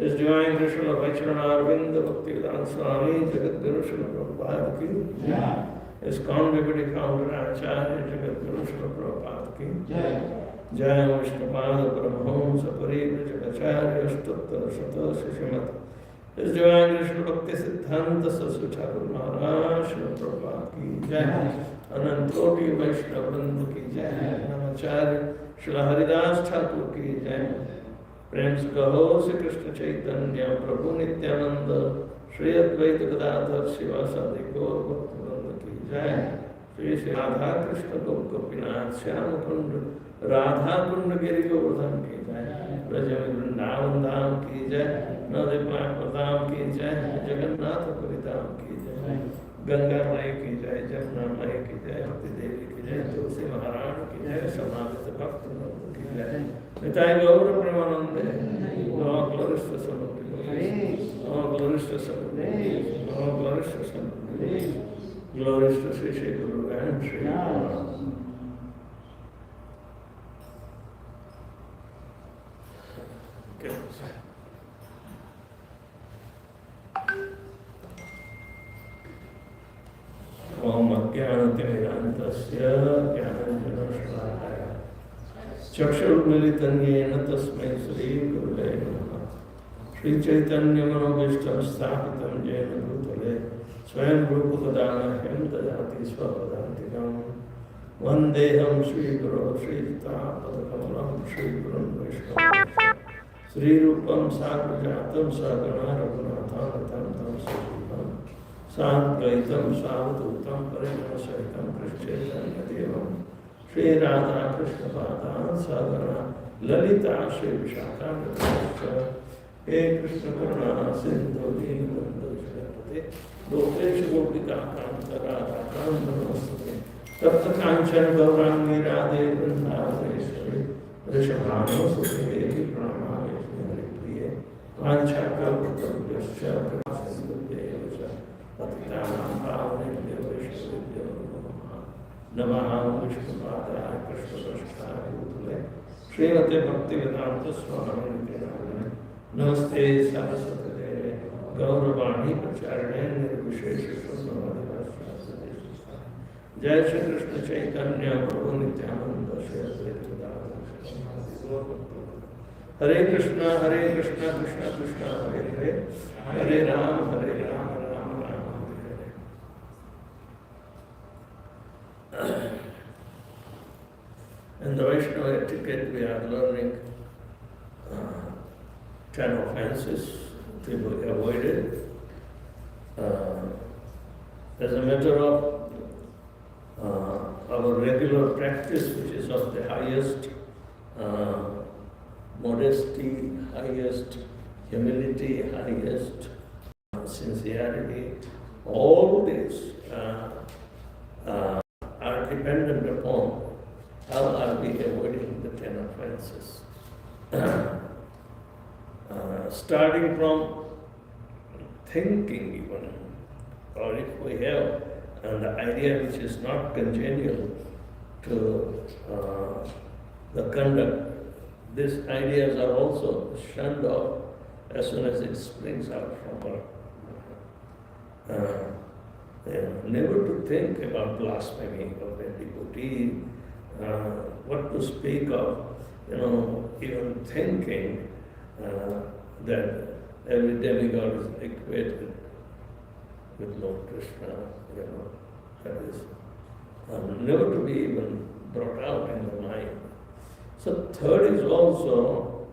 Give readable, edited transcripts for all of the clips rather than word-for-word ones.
His Divine Krishna Vaishnava Arvinda Bhaktivedanta Swami Jagadguru Srila Prabhupada ki ISKCON Deputy Founder Acharya Jagadguru Srila Prabhupada ki Jai Vaishnava Paramahamsa Parivrajakacharya Stuttar Sata Sishimat His Divine Krishna Bhakti Siddhanta Saraswati Thakur Maharaj Srila Prabhupada ki Jai Anantoti Vaishnava Vrinda ki Jai Namacharya Srila Haridas Thakur ki Jai प्रेम से कहो श्री कृष्ण चैतन्य प्रभु नित्यानंद श्री अद्वैत गदाधर शिवासादि गौर भक्तवृंद की जय। श्री श्री राधा कृष्ण गोपीनाथ श्याम कुंड राधा कुंड गिरि गोवर्धन की जय। ब्रज में वृंदावन धाम की जय। नवद्वीप धाम की जय। जगन्नाथपुरी धाम की जय। गंगा माई की जय। जमुना माई की जय। भक्ति देवी की जय। तुलसी महाराज की जय। समागत भक्त की जय। निताय गौर प्रेमानंदे। All glories to Swami. All glories to Swami. All glories to Swami. Glories to Sri Sri Guru and Sri Rama. Om Ajnanatimirantasya Jnananjana Chakshurmilitan Yena Tasmai Sri Gurave Namaha Sri Chaitanya Manobhishtam Sthapitam Jena Bhutale Swayam Rupa Gadana Hem Dajati Swapadantikam Vandeham Sri Guru Sri Tapadakamalam Sri Gurun Vaishnava Sri Rupam Sagrajatam Sagana Raghunatham Tam Tam Sajipam Sadvaitam Savadutam Parima Saitam Krishtaitam Devam Shri Radha Krishna Padan Sadhana Lalita Shri Vishaka He Krishna Karuna Sindhu Deenabandhu Shri Lokesha Gopika Kanta Radha Kanta Namaste Tapta Kanchan Gaurangi Radhe Vrindavadeshwari Rishabhanu Sute Devi Prema Priya Vancha Kalpatarubhyascha Prasindhudevascha Patitanam Bhavanebhyo Vaishnavebhyo Namaha Vishnupadaya Krishna Vashtaya Bhutale Srimate Bhaktivedanta Swami Namaste Saraswati Deve Gauravani Pacharane Nirvishesha Sunnamadhyasya Jai Shri Krishna Chaitanya Prabhu Nityananda Shri Advaita Gadadhara Hare Krishna Krishna Krishna Hare Hare Hare Rama Rama Rama Hare Hare. In the Vaishnava etiquette we are learning 10 offenses to be avoided. As a matter of our regular practice, which is of the highest modesty, highest humility, highest sincerity, all these are dependent upon how are we avoiding the 10 offenses. Starting from thinking even, or if we have an idea which is not congenial to the conduct, these ideas are also shunned off as soon as it springs out from our never to think about blasphemy of a devotee, what to speak of, even thinking that every demigod is equated with Lord Krishna, that is never to be even brought out in the mind. So third is also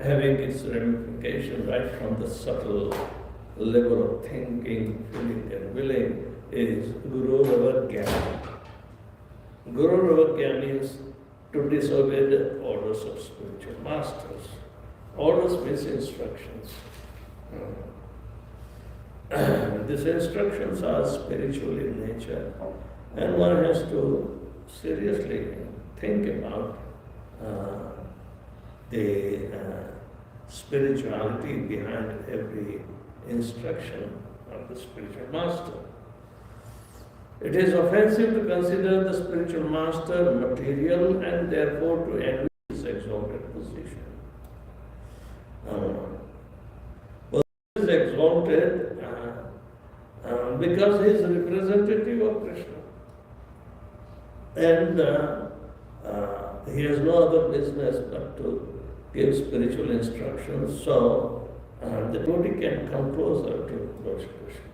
having its ramification right from the subtle level of thinking, feeling and willing is Guru Ravagya. Guru Ravagya means to disobey the orders of spiritual masters. Orders means instructions. These instructions are spiritual in nature, and one has to seriously think about the spirituality behind every instruction of the spiritual master. It is offensive to consider the spiritual master material and therefore to envy his exalted position. But he is exalted because he is a representative of Krishna. And he has no other business but to give spiritual instructions, so the devotee can come closer to Lord Krishna.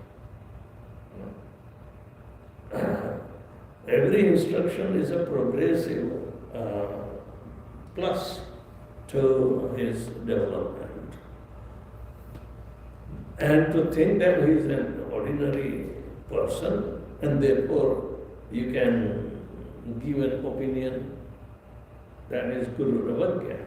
Every instruction is a progressive plus to his development. And to think that he is an ordinary person and therefore you can give an opinion, that is Guru Ravagya.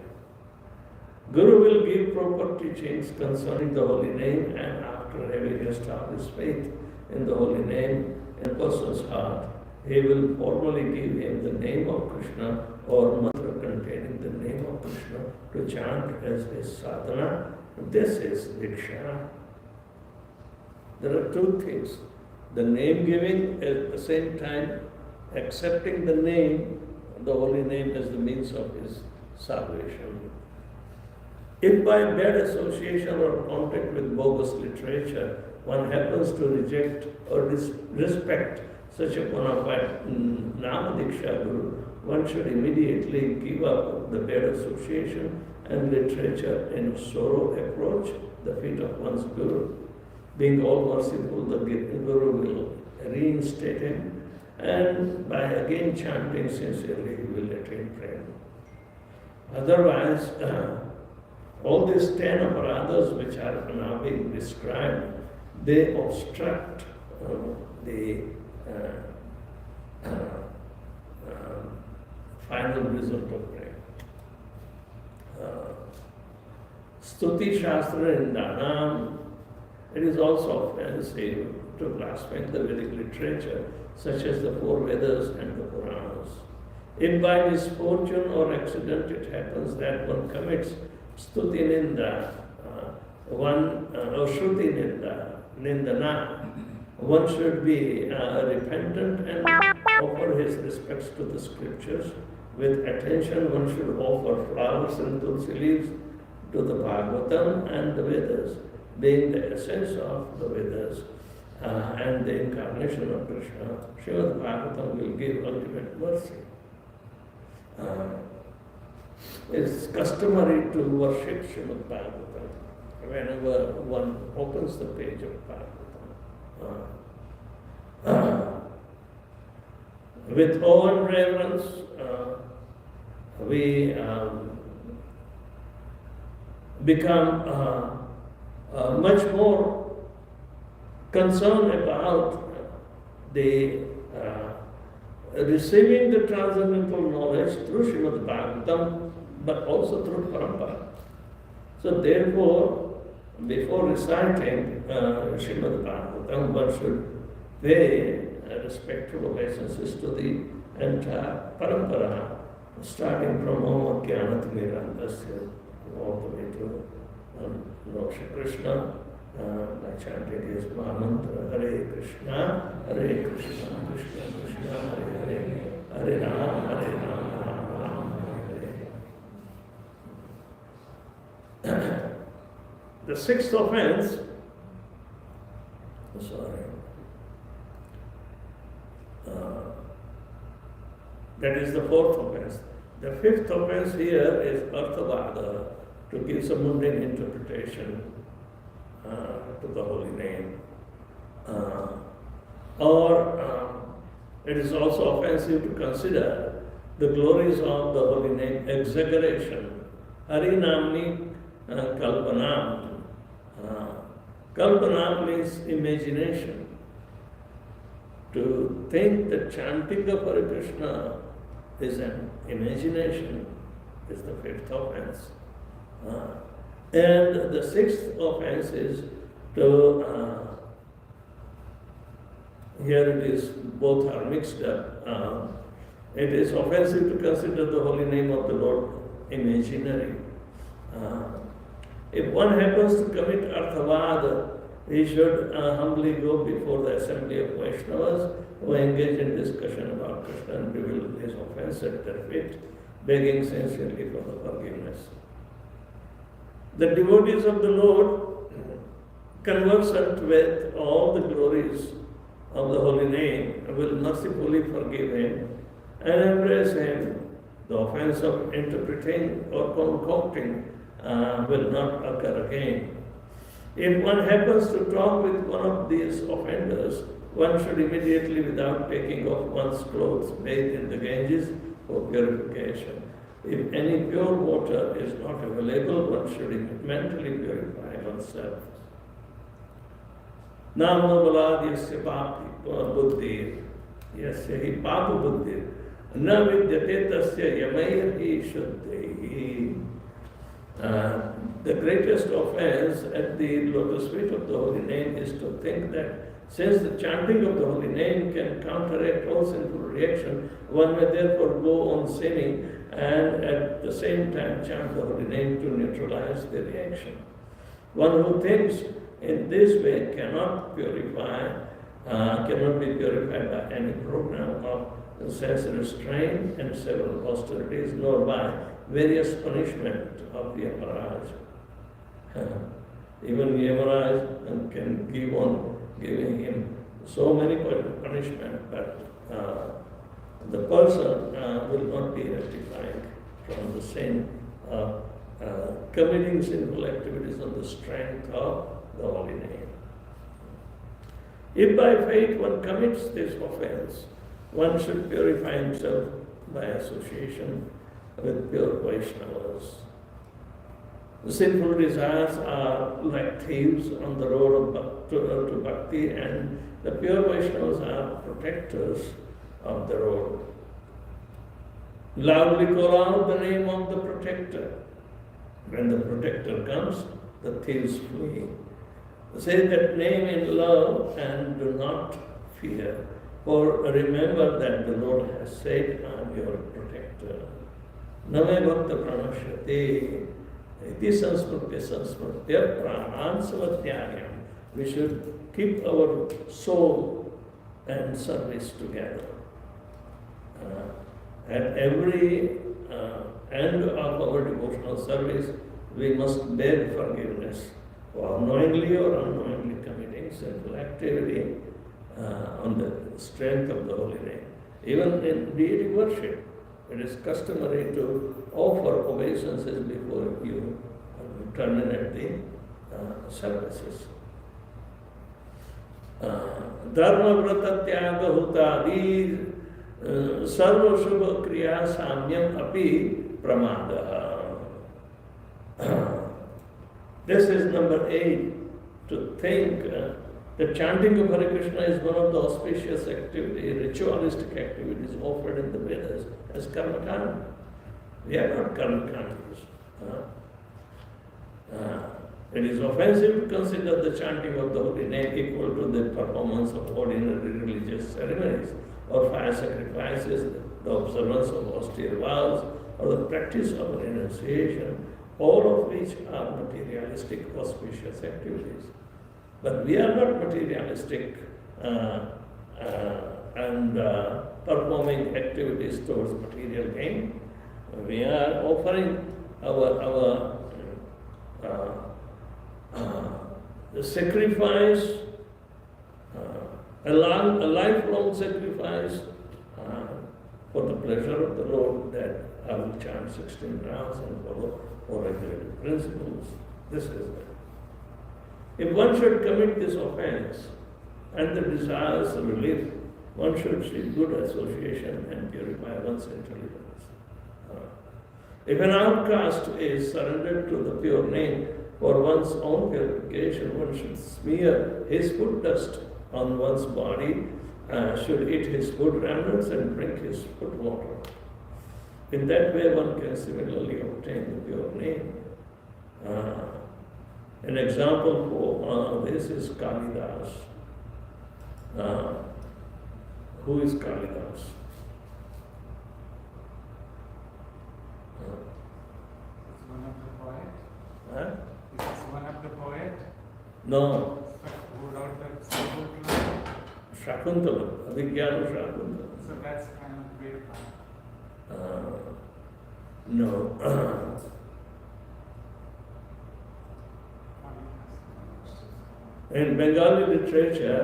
Guru will give proper teachings concerning the holy name, and after having established faith in the holy name in a person's heart, he will formally give him the name of Krishna or mantra containing the name of Krishna to chant as his sadhana. This is Diksha. There are two things. The name giving, at the same time accepting the name, the holy name as the means of his salvation. If by bad association or contact with bogus literature, one happens to reject or disrespect such a bona fide Nama Diksha Guru, one should immediately give up the bad association and literature and sorrow approach the feet of one's Guru. Being all merciful, the Guru will reinstate him, and by again chanting sincerely, he will attain Prema. Otherwise, all these 10 aparadas which are now being described, they obstruct the final result of Prema. Stuti Shastra Nindanam, it is also offensive to blaspheme the Vedic literature, such as the four Vedas and the Puranas. If by misfortune or accident it happens that one commits Stuti Ninda, or Shruti Ninda, Nindana, one should be repentant and offer his respects to the scriptures. With attention, one should offer flowers and tulsi leaves to the Bhagavatam and the Vedas, being the essence of the Vedas and the incarnation of Krishna. Srimad Bhagavatam will give ultimate mercy. It's customary to worship Srimad Bhagavatam whenever one opens the page of Bhagavatam. With awe and reverence, we become much more concerned about the receiving the transcendental knowledge through Srimad Bhagavatam, but also through Parampara. So therefore, before reciting Srimad Bhagavatam, one should pay respectful obeisances to the entire Parampara, starting from Om Jnanat Mirandasya all the way to Lord Krishna, by chanting his mantra, Hare Krishna, Hare Krishna, Krishna Krishna, Hare Hare, Hare Rama, Hare Rama, Rama Rama, Hare Hare. The sixth offense, that is the fourth offense. The fifth offense here is Arthavada, to give some mundane interpretation to the holy name. It is also offensive to consider the glories of the holy name exaggeration. Harinamni Kalpanam. Kalpanam means imagination. To think that chanting of Hare Krishna is an imagination is the fifth offense. And the sixth offense is to, here it is, both are mixed up. It is offensive to consider the holy name of the Lord imaginary. If one happens to commit Arthavada, he should humbly go before the assembly of Vaishnavas who engage in discussion about Krishna and reveal his offense at their feet, begging sincerely for the forgiveness. The devotees of the Lord, conversant with all the glories of the holy name, will mercifully forgive him and embrace him. The offense of interpreting or concocting will not occur again. If one happens to talk with one of these offenders, one should immediately, without taking off one's clothes, bathe in the Ganges for purification. If any pure water is not available, one should mentally purify oneself. Namno balad yasya papi buddhi, yasya hi papu buddhi, na vidyate tasya yamayya hi shuddhi. The greatest offense at the lotus feet of the holy name is to think that since the chanting of the holy name can counteract all sinful reaction, one may therefore go on sinning and at the same time chant the holy name to neutralize the reaction. One who thinks in this way cannot be purified by any program of sense restraint and several austerities, nor by various punishment of the Yamaraj. Even Yamaraj can keep on giving him so many punishment, but the person will not be rectified from the sin of committing sinful activities on the strength of the holy name. If by faith one commits this offense, one should purify himself by association with pure Vaishnavas. The sinful desires are like thieves on the road to bhakti, and the pure Vaishnavas are protectors of the road. loudly call out the name of the protector. When the protector comes, the thieves flee. Say that name in love and do not fear. For remember that the Lord has said, I am your protector. Name bhakta pranashyate. Iti sansmrtya pranan savatyayam. We should keep our soul and service together. At every end of our devotional service, we must beg forgiveness for knowingly or unknowingly committing sinful activity on the strength of the holy name. Even in deity worship, it is customary to offer obeisances before you terminate the services. Dharma vrata tyaga hutadi sarva shubha kriya samyam api pramada. This is number 8, to think the chanting of Hare Krishna is one of the auspicious activities, ritualistic activities offered in the Vedas as karmakanda. We are not karmakandas. It is offensive to consider the chanting of the holy name equal to the performance of ordinary religious ceremonies or fire sacrifices, the observance of austere vows, or the practice of renunciation, all of which are materialistic auspicious activities. But we are not materialistic and performing activities towards material gain. We are offering our the sacrifice, a lifelong sacrifice for the pleasure of the Lord, that I will chant 16 rounds and follow 4 regulative principles. This is it. If one should commit this offense and the desires of relief, one should seek good association and purify one's intelligence. If an outcast is surrendered to the pure name for one's own purification, one should smear his foot dust on one's body, should eat his food remnants and drink his foot water. In that way, one can similarly obtain the pure name. An example for this is Kalidas. Who is Kalidas? Is one of the poet? Huh? Is this one of the poet? No. Who wrote the Sankirtana? Shakuntala, Abhigyana Shakuntala. So that's kind of great. No. In Bengali literature,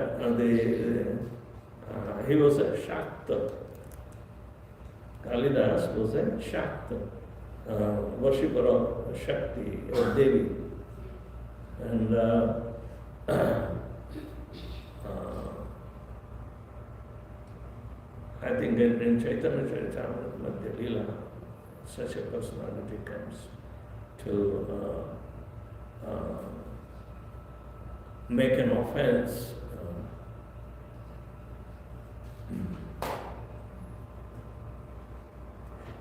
he was a Shakta. Kalidas was a Shakta, worshipper of Shakti or Devi. And I think in Chaitanya Charitamrita Madhya Leela, such a personality comes to make an offense.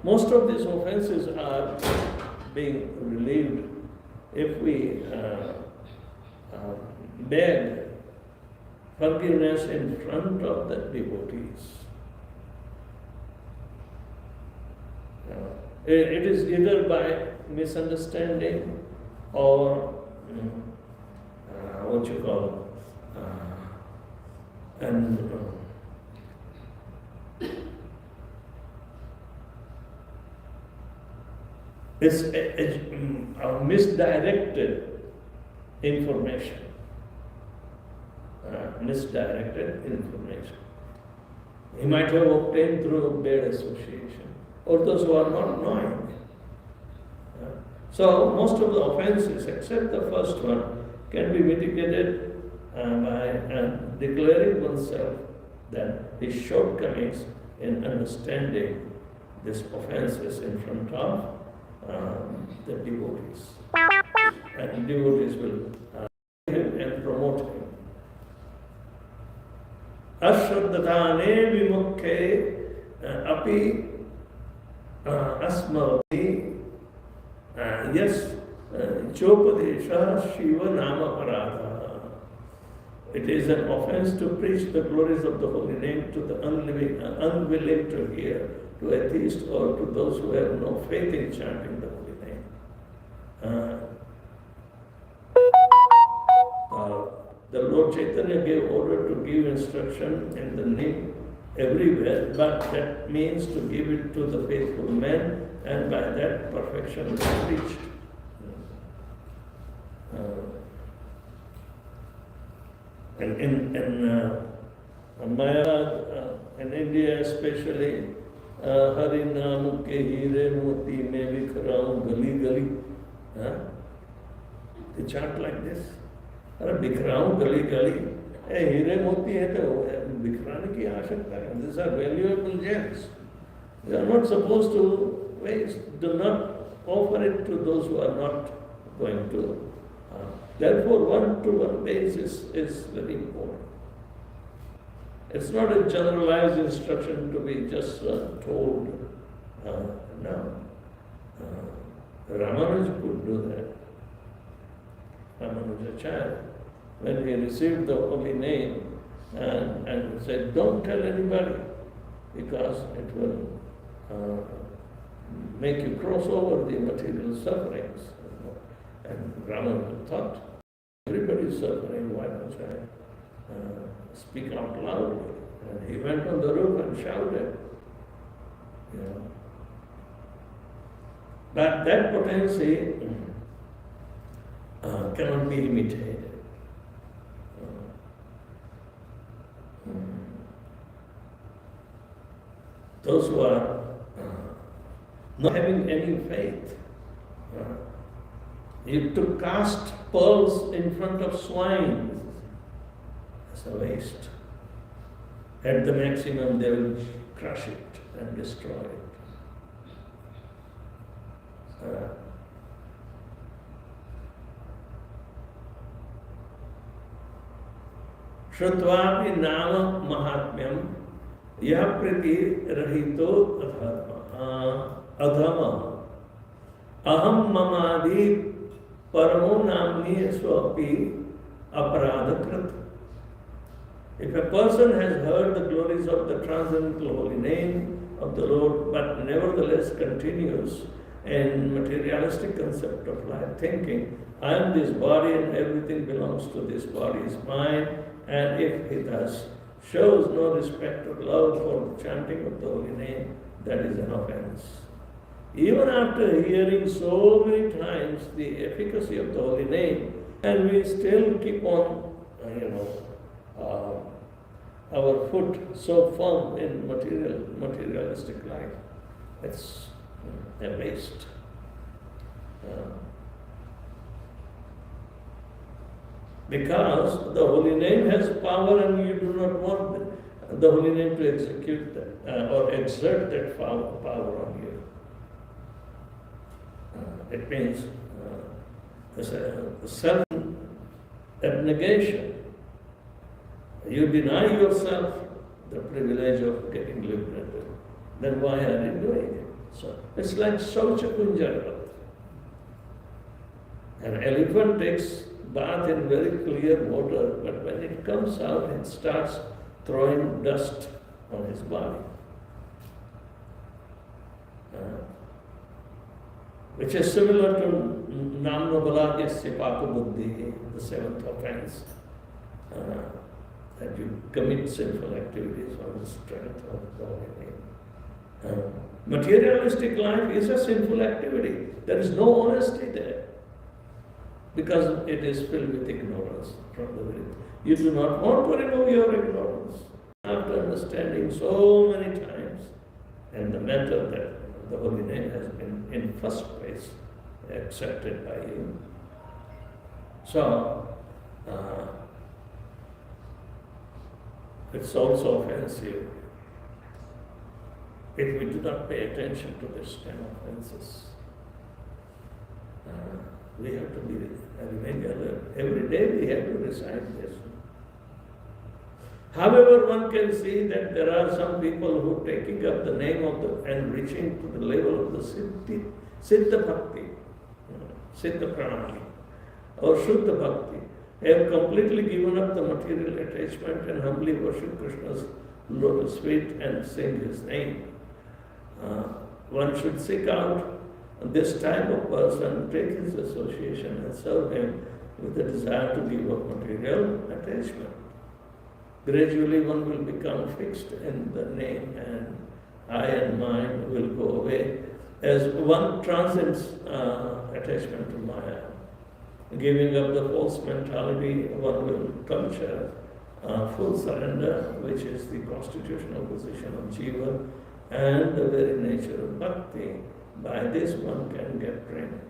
Most of these offenses are being relieved if we beg forgiveness in front of the devotees. It is either by misunderstanding or what you call it's a misdirected information. Misdirected information. He might have obtained through bad association, or those who are not knowing. So most of the offenses, except the first one, can be mitigated by declaring oneself that his shortcomings in understanding these offenses in front of the devotees. And devotees will him and promote him. Ashraddhane vimukhe api Asmavati, yes, Chopadesha Shiva Nama Parada. It is an offense to preach the glories of the holy name to the unwilling to hear, to atheists or to those who have no faith in chanting the holy name. The Lord Chaitanya gave order to give instruction in the name everywhere, but that means to give it to the faithful men, and by that perfection is reached. And in Maya, in India especially, Hari Naam ke Hire Moti mein bikhraun gali gali. They chant like this. अरे बिखराऊं गली गली हीरे मोती है तो बिखराने की आवश्यकता है. These are valuable gems. We are not supposed to waste. Do not offer it to those who are not going to. Therefore, one-to-one basis is very important. It's not a generalized instruction to be just told. No. Ramanuja could do that. Ramanujacharya, when he received the holy name and said, don't tell anybody because it will make you cross over the material sufferings. And Ramanuja thought, everybody is suffering, why don't I speak out loudly? And he went on the roof and shouted. But that potency cannot be imitated. Those who are not having any faith, you to cast pearls in front of swine, it's a waste. At the maximum, they will crush it and destroy it. Shrutvapi nama mahatmyam yapriti rahito adhama aham mamadi paramo namni swapi aparadakrit. If a person has heard the glories of the transcendental holy name of the Lord, but nevertheless continues in materialistic concept of life, thinking, I am this body and everything belongs to this body is mine, and if he thus shows no respect or love for the chanting of the holy name, that is an offense. Even after hearing so many times the efficacy of the holy name, and we still keep on, our foot so firm in materialistic life, it's a waste. Because the holy name has power and you do not want the holy name to execute that or exert that power on you. It means self-abnegation. You deny yourself the privilege of getting liberated. Then why are you doing it? So it's like Saucha Kunjara. An elephant takes bath in very clear water, but when it comes out, it starts throwing dust on his body. Which is similar to Namno Baladyasya Papa Buddhi, the seventh offense. That you commit sinful activities on the strength of the holy name. Materialistic life is a sinful activity. There is no honesty there. Because it is filled with ignorance from the very. You do not want to remove your ignorance. After understanding so many times, and the matter that the holy name has been in first place accepted by you. So, it's also offensive if we do not pay attention to this kind of offenses. We have to remain alert. Every day we have to recite this. However, one can see that there are some people who taking up the name of the and reaching to the level of the Siddha Bhakti, Siddha Pranali, or Shuddha Bhakti, have completely given up the material attachment and humbly worship Krishna's lotus feet and sing his name. One should seek out this type of person, take his association and serve him with the desire to give up material attachment. Gradually one will become fixed in the name and I and mine will go away as one transcends attachment to Maya. Giving up the false mentality, one will culture full surrender, which is the constitutional position of Jiva and the very nature of Bhakti. By this one can get Prema.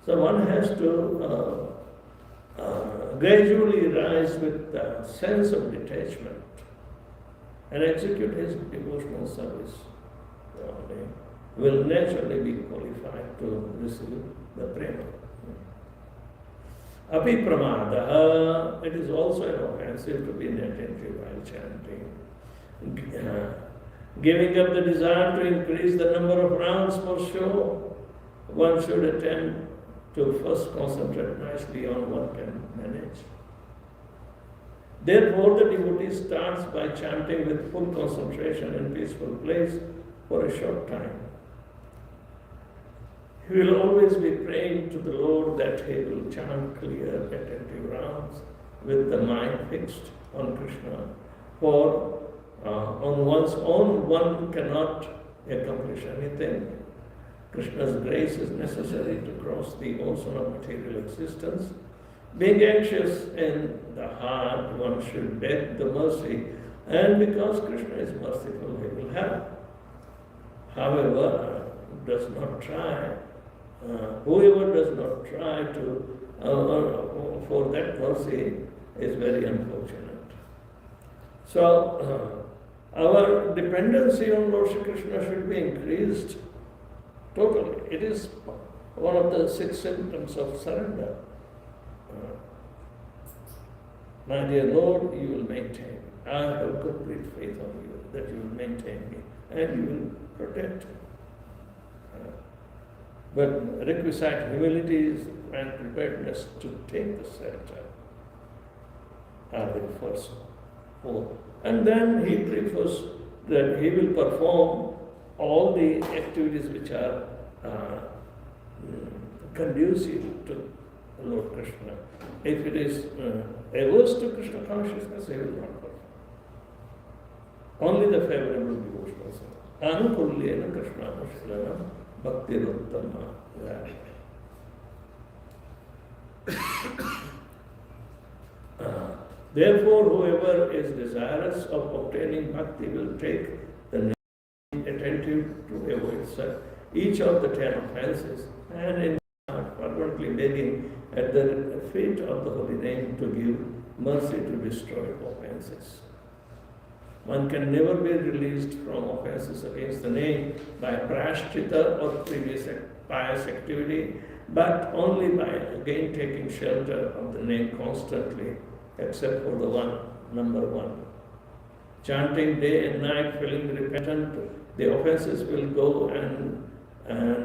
So one has to gradually rise with the sense of detachment and execute his devotional service. Will naturally be qualified to receive the Prema. Api pramada, it is also an offensive to be inattentive while chanting. Giving up the desire to increase the number of rounds for show, one should attempt to first concentrate nicely on what can manage. Therefore, the devotee starts by chanting with full concentration in peaceful place for a short time. He will always be praying to the Lord that he will chant clear, attentive rounds with the mind fixed on Krishna. For on one's own, one cannot accomplish anything. Krishna's grace is necessary to cross the ocean of material existence. Being anxious in the heart, one should beg the mercy, and because Krishna is merciful, he will help. However, does not try. Whoever does not try to for that mercy is very unfortunate. So, our dependency on Lord Shri Krishna should be increased totally. It is one of the 6 symptoms of surrender. My dear Lord, you will maintain. I have complete faith on you that you will maintain me and you will protect me. But requisite humility and preparedness to take the shelter are the first 4. And then he prefers that he will perform all the activities which are conducive to Lord Krishna. If it is averse to Krishna consciousness, he will not perform. Only the favorable devotional service. Anukulyena Krishna Mushilana Bhakti Ruttama. Therefore, whoever is desirous of obtaining bhakti will take the name attentive to avoid each of the 10 offenses and in heart fervently begging at the feet of the holy name to give mercy to destroy offenses. One can never be released from offenses against the name by prashchita or previous pious activity, but only by again taking shelter of the name constantly, except for the number 1. Chanting day and night, feeling repentant, the offenses will go and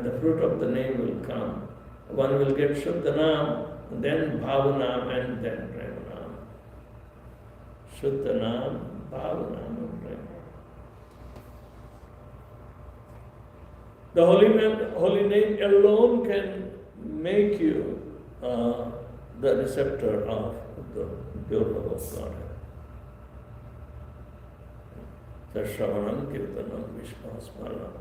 the fruit of the name will come. One will get Shuddhanam, then Bhavanam, and then Premanam. Shuddhanam, Bhavanam, and Prema. The holy name alone can make you the receptor of the pure love of God. So Shravanam, Kirtanam, Vishwasmaranam.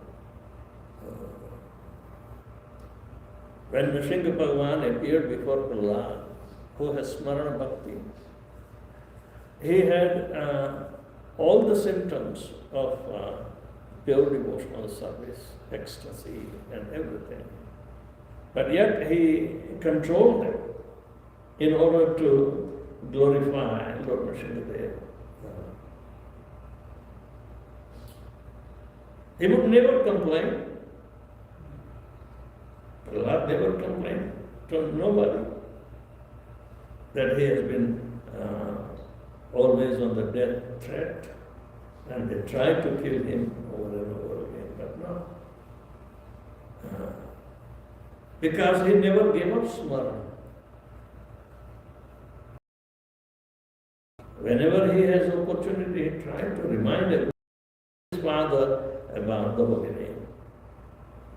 When Nrsimha Bhagavan appeared before Prahlad, who has Smarana Bhakti, he had all the symptoms of pure devotional service, ecstasy and everything. But yet he controlled them in order to glorify Lord Nrsimha. He would never complain. Prahlad never complained to nobody that he has been always on the death threat, and they tried to kill him over and over again, but no. Because he never gave up smarana. Whenever he has opportunity, he tried to remind his father about the holy name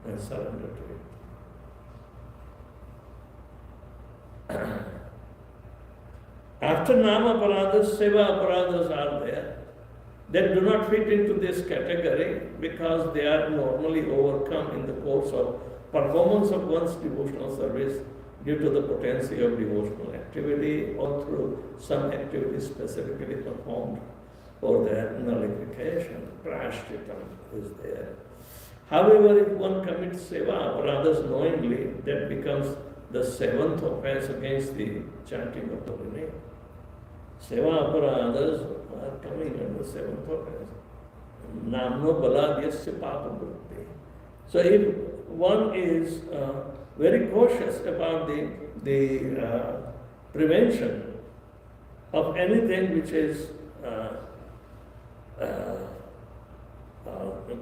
and surrender to it. After Nama Aparadas, Seva Aparadas are there. They do not fit into this category because they are normally overcome in the course of performance of one's devotional service due to the potency of devotional activity or through some activity specifically performed for their nullification. Prashchitam is there. However, if one commits seva aparadas knowingly, that becomes the seventh offense against the chanting of the holy name. Seva aparadas are coming under seventh offense. Namno baladyasya papa bhakti. So if one is very cautious about the prevention of anything which is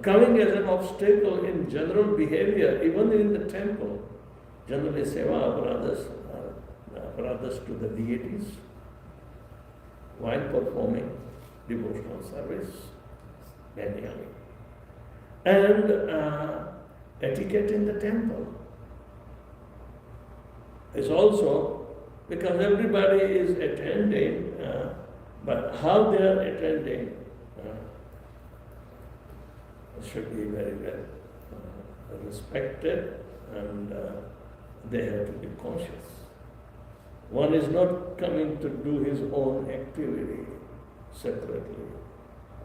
coming as an obstacle in general behavior, even in the temple. Generally, seva aparadas are aparadas to the deities while performing devotional service, manually. And etiquette in the temple is also because everybody is attending, but how they are attending should be very well respected, and they have to be conscious. One is not coming to do his own activity separately.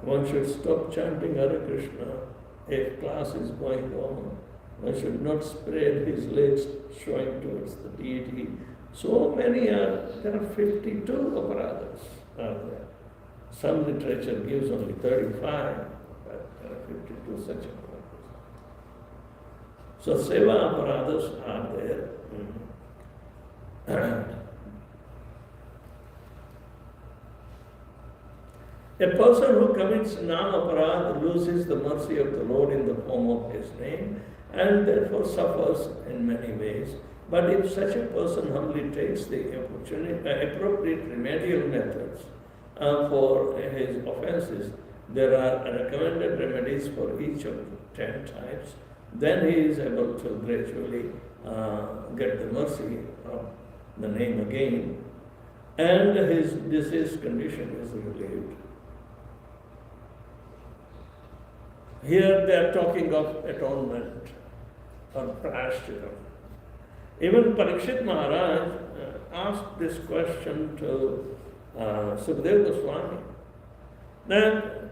One should stop chanting Hare Krishna if class is going on. One should not spread his legs showing towards the deity. So many there are 52 aparadas are there. Some literature gives only 35, but there are 52 such aparadas. So seva aparadas are there. A person who commits nam-aparad loses the mercy of the Lord in the form of his name and therefore suffers in many ways. But if such a person humbly takes the appropriate remedial methods for his offenses, there are recommended remedies for each of the 10 types, then he is able to gradually get the mercy of the name again, and his disease condition is relieved. Here they are talking of atonement or prashchitam. Even Parikshit Maharaj asked this question to Sukadeva Goswami. That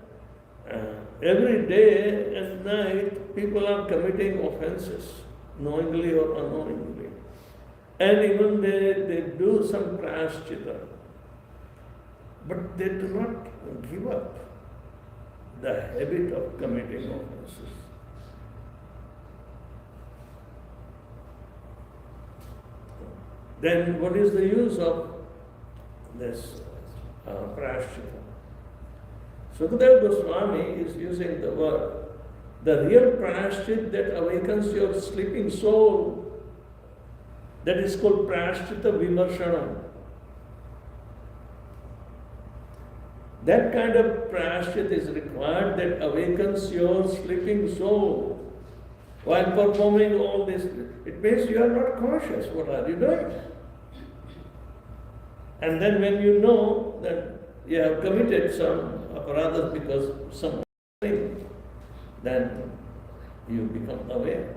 every day and night people are committing offenses, knowingly or unknowingly. And even they do some prashchitam. But they do not give up the habit of committing offenses. Then what is the use of this prashchitam? Sukadeva Goswami is using the word, the real prashchit that awakens your sleeping soul, that is called prashchita vimarshanam. That kind of prashchit is required that awakens your sleeping soul while performing all this. It means you are not conscious. What are you doing? And then when you know that you have committed some aparadas because some thing, then you become aware.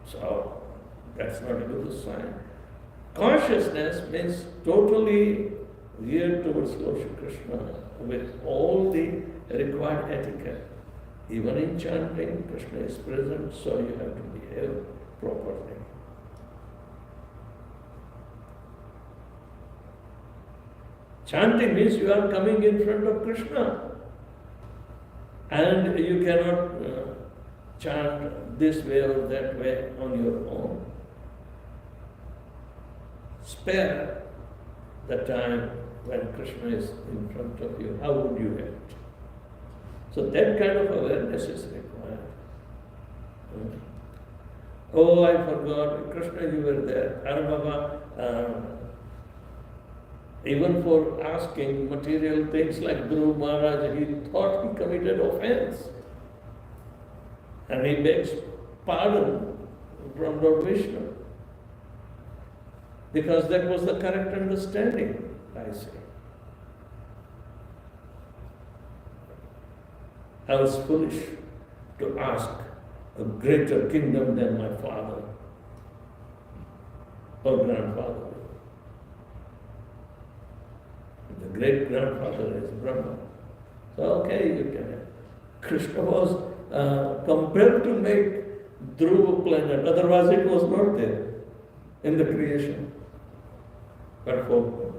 So that's not a good sign. Consciousness means totally geared towards Lord Shri Krishna with all the required etiquette. Even in chanting, Krishna is present, so you have to behave properly. Chanting means you are coming in front of Krishna, and you cannot chant this way or that way on your own. Spare the time when Krishna is in front of you, how would you act? So that kind of awareness is required. Oh, I forgot, Krishna, you were there. Baba, even for asking material things like Guru Maharaj, he thought he committed offense. And he begs pardon from Lord Vishnu. Because that was the correct understanding, I say. I was foolish to ask a greater kingdom than my father or grandfather. The great grandfather is Brahma. So okay, you can. Krishna was compelled to make Dhruva planet, otherwise it was not there in the creation. But for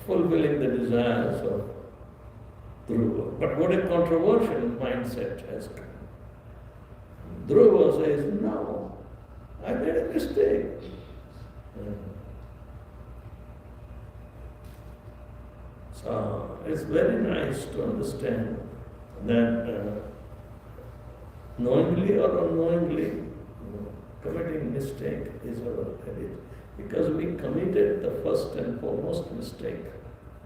fulfilling the desires of Dhruva. But what a controversial mindset has come. Dhruva says, no, I made a mistake. So it's very nice to understand that knowingly or unknowingly committing mistake is our credit. Because we committed the first and foremost mistake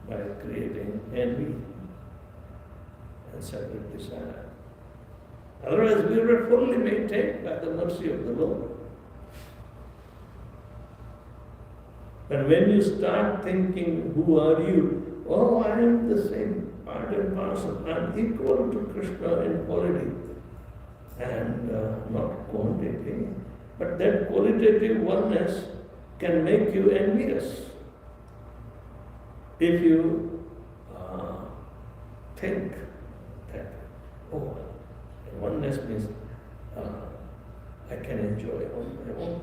by creating envy and separate desire. Otherwise, we were fully maintained by the mercy of the Lord. But when you start thinking, who are you? Oh, I am the same part and parcel. I am equal to Krishna in quality and not quantity. But that qualitative oneness can make you envious if you think that, oh, oneness means I can enjoy on my own.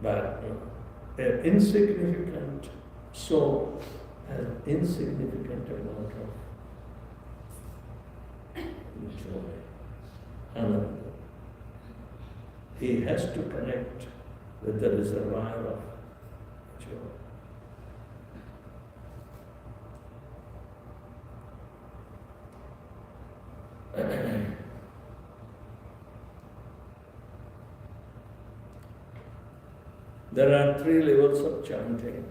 But an insignificant soul has an insignificant amount of joy, ananda. He has to connect with the reservoir of joy. There are 3 levels of chanting.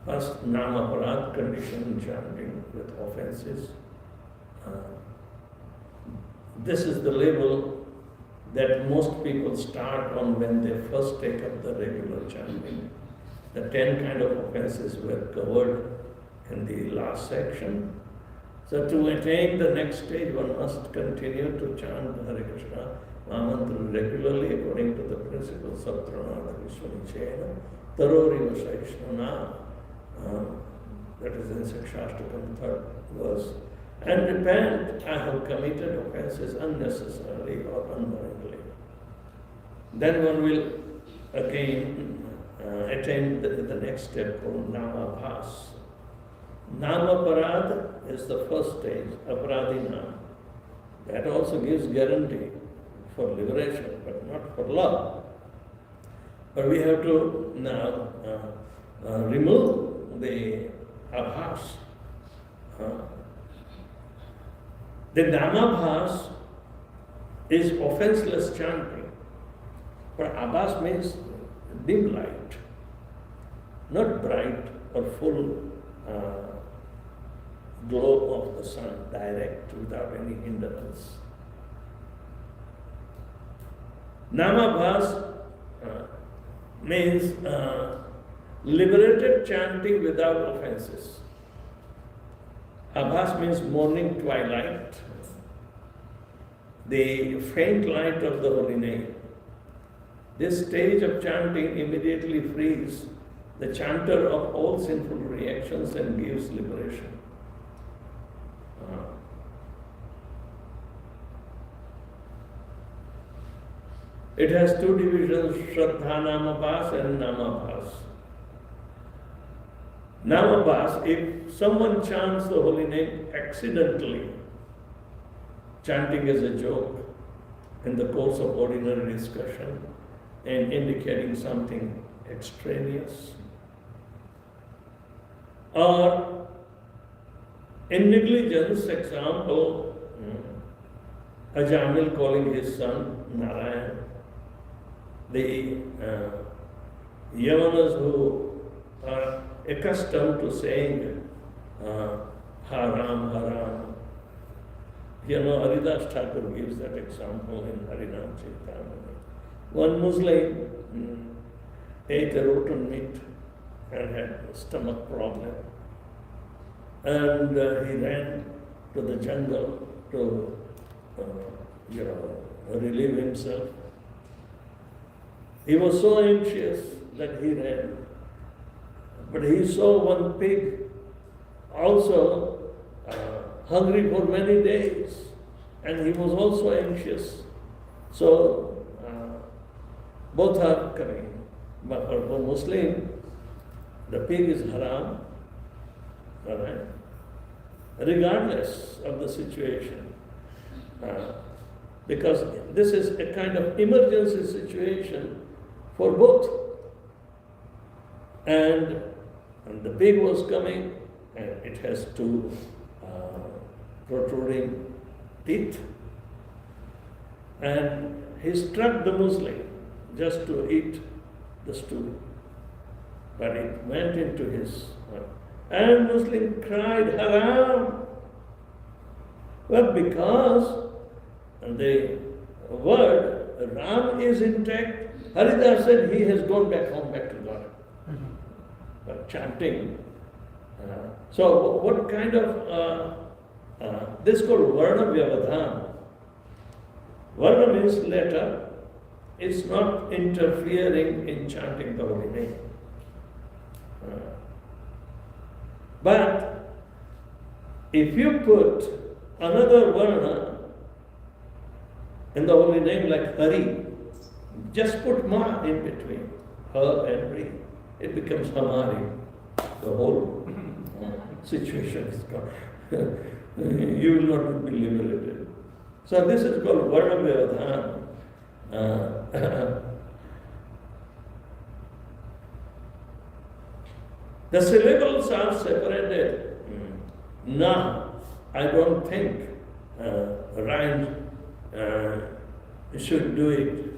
First, Namaparad condition chanting with offenses. This is the level that most people start on when they first take up the regular chanting. The 10 kind of offenses were covered in the last section. So to attain the next stage, one must continue to chant Hare Krishna Mahamantra regularly according to the principles of Prema, Taroriva Saishnana, that is in Sikshashtakam, 3rd verse. And repent, I have committed offenses unnecessarily or unknowingly. Then one will again attain the next step called Namabhas. Namaparad is the first stage, Aparadina. That also gives guarantee for liberation, but not for love. But we have to now remove the abhas. The namabhas is offenseless chanting, but abhas means dim light, not bright or full glow of the sun, direct, without any hindrance. Namabhas means liberated chanting without offenses. Abhas means morning twilight, the faint light of the holy name. This stage of chanting immediately frees the chanter of all sinful reactions and gives liberation. It has 2 divisions, Shraddha Namabhas and Namabhas. Namabhas, if someone chants the holy name accidentally, chanting as a joke, in the course of ordinary discussion and indicating something extraneous, or in negligence, example, Ajamil calling his son Narayan, the Yavanas who are accustomed to saying Haram, Haram. You know, Haridas Thakur gives that example in Harinam Chaitanya. One Muslim ate a rotten meat and had a stomach problem. And he ran to the jungle to, relieve himself. He was so anxious that he ran. But he saw one pig also hungry for many days, and he was also anxious. So both are coming. But for Muslim, the pig is haram, all right? Regardless of the situation. Because this is a kind of emergency situation for both. And the pig was coming, and it has two protruding teeth. And he struck the Muslim just to eat the stew. But it went into his mouth. And Muslim cried, Haram! Well, because the word Ram is intact, Haridas said he has gone back home, back to God. But chanting. So what kind of, this is called Varna Vyavadhan. Varna means letter. It's not interfering in chanting the holy name. But if you put another Varna in the holy name like Hari, just put Ma in between, her and Ri, it becomes Hamari. The whole situation is gone. You will not be liberated. So this is called Varna Vyavadhan. The syllables are separated. Na, I don't think rhyme should do it.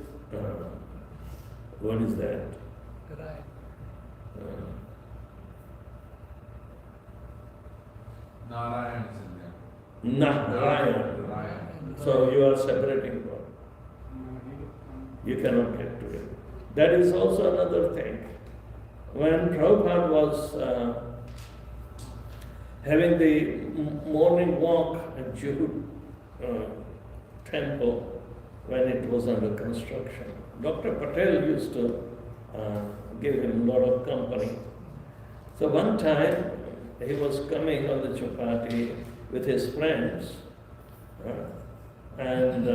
What is that? Right. Narayan is in there. Narayan. So you are separating one. You cannot get to it. That is also another thing. When Prabhupada was having the morning walk at Juhu temple when it was under construction, Dr. Patel used to give him a lot of company. So one time he was coming on the chapati with his friends and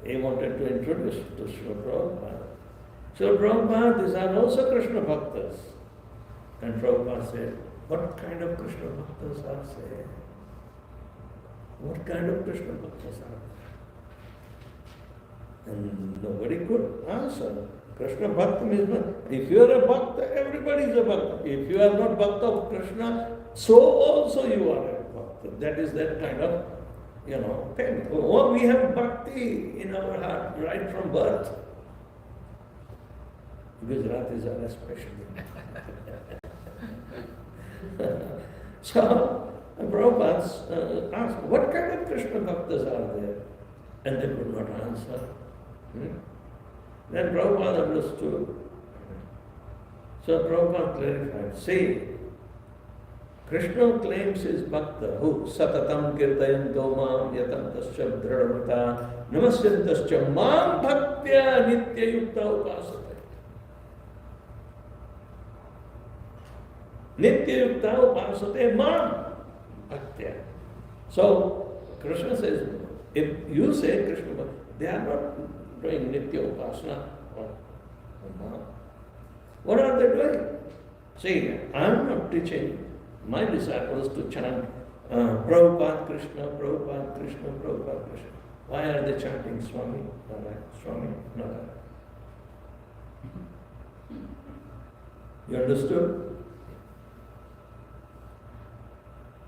he wanted to introduce to Srila Prabhupada. So Prabhupada, these are also Krishna Bhaktas. And Prabhupada said, what kind of Krishna Bhaktas are they? What kind of Krishna Bhaktas are they? And nobody could answer. Krishna Bhakta means, if you are a Bhakta, everybody is a Bhakta. If you are not Bhakta of Krishna, so also you are a Bhakta. That is that kind of, thing. Oh, we have Bhakti in our heart right from birth. Gujarat is our expression. So, Prabhupada asked, what kind of Krishna Bhaktas are there? And they could not answer. Then Prabhupada understood. So Prabhupada clarified, see, Krishna claims his bhakta, who satatam kirtayanto mam yatantascha dhradamata namasyantascha mam bhaktya nitya yukta upasate. Nitya yukta upasate mam bhaktya. So Krishna says, if you say Krishna bhakta, they are not doing nitya upasana. What are they doing? See, I am not teaching my disciples to chant Prabhupada Krishna, Prabhupada Krishna, Prabhupada Krishna. Why are they chanting Swami, Narayana, Swami, Narayana? You understood?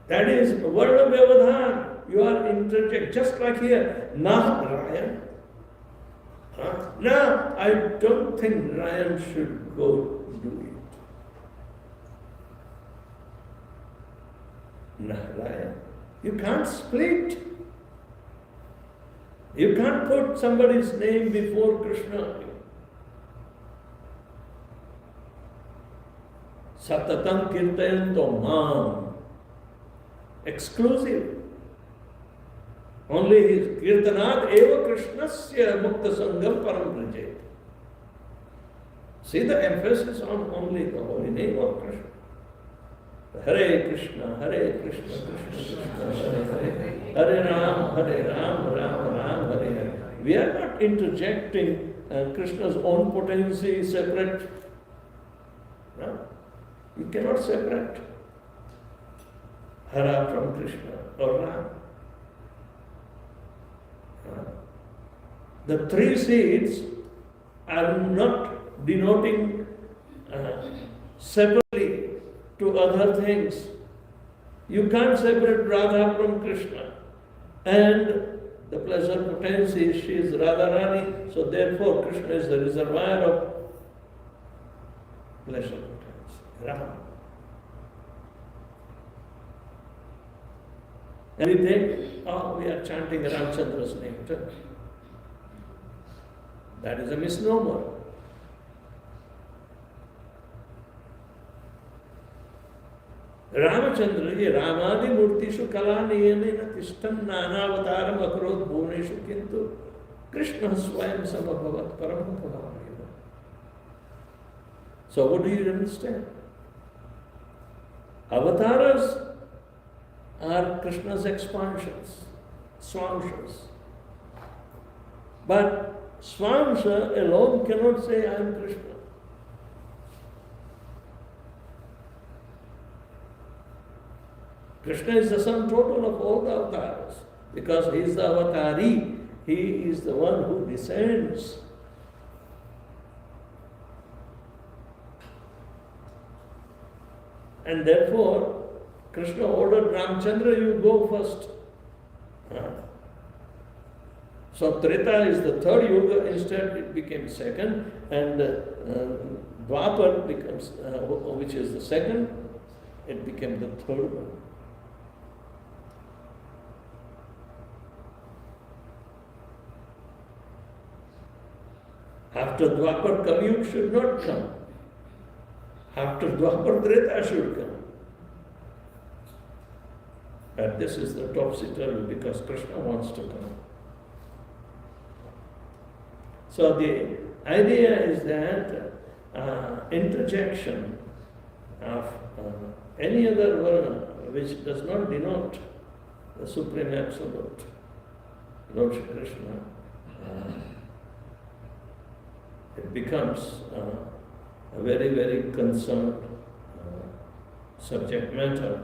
That is Varna Vyavadhan. You are interject, just like here, Narayana. Now, I don't think Ryan should go do it. Narayana. You can't split. You can't put somebody's name before Krishna. Satatam kirtayanto mam. Exclusive. Only his kirtanat eva krishnasya mukta sangam param prajet. See the emphasis on only the holy name of Krishna. Hare Krishna, Hare Krishna, Krishna Krishna, Hare Hare, Hare Ram, Ram Ram, Hare Hare. We are not interjecting Krishna's own potency separate. No? You cannot separate Hara from Krishna or Ram. The three seeds are not denoting separately to other things. You can't separate Radha from Krishna. And the pleasure potency, she is Radharani, so therefore Krishna is the reservoir of pleasure potency. Rama. And we think, oh, we are chanting Ramchandra's name too. That is a misnomer. Ramachandra ji Ramadi Murtishu Kalaniyana Tishtan Nanavataram Akarod Bhuvaneshu Kintu Krishna Swayam Samabhavat Paramabhavam. So what do you understand? Avatars are Krishna's expansions, Swamshas. But Swamsha alone cannot say I am Krishna. Krishna is the sum total of all the avatars because he is the avatari. He is the one who descends. And therefore, Krishna ordered Ramchandra, you go first. So Treta is the third yuga, instead it became second, and Dwapar becomes, which is the second, it became the third one. After Dwapar, Kaliyug should not come. After Dwapar, Treta should come. But this is the topsy-turvy because Krishna wants to come. So the idea is that interjection of any other varna which does not denote the Supreme Absolute, Lord Shri Krishna, it becomes a very, very concerned subject matter.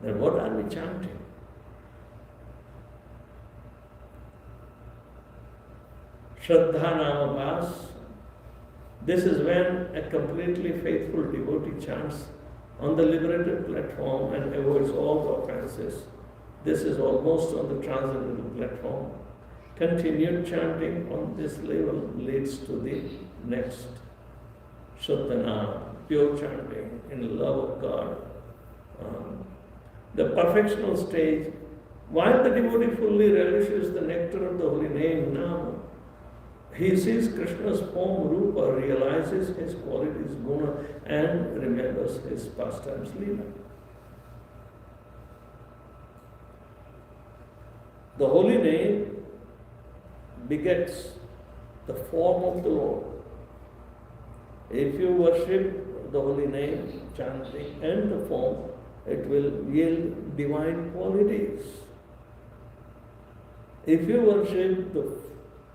Then what are we chanting? Shraddha Namabhas. This is when a completely faithful devotee chants on the liberated platform and avoids all the offenses. This is almost on the transcendental platform. Continued chanting on this level leads to the next Shraddha, pure chanting in love of God. The perfectional stage, while the devotee fully relishes the nectar of the holy name now, he sees Krishna's form Rupa, realizes his qualities Guna, and remembers his pastimes Leela. The holy name begets the form of the Lord. If you worship the holy name, chanting, and the form, it will yield divine qualities. If you worship the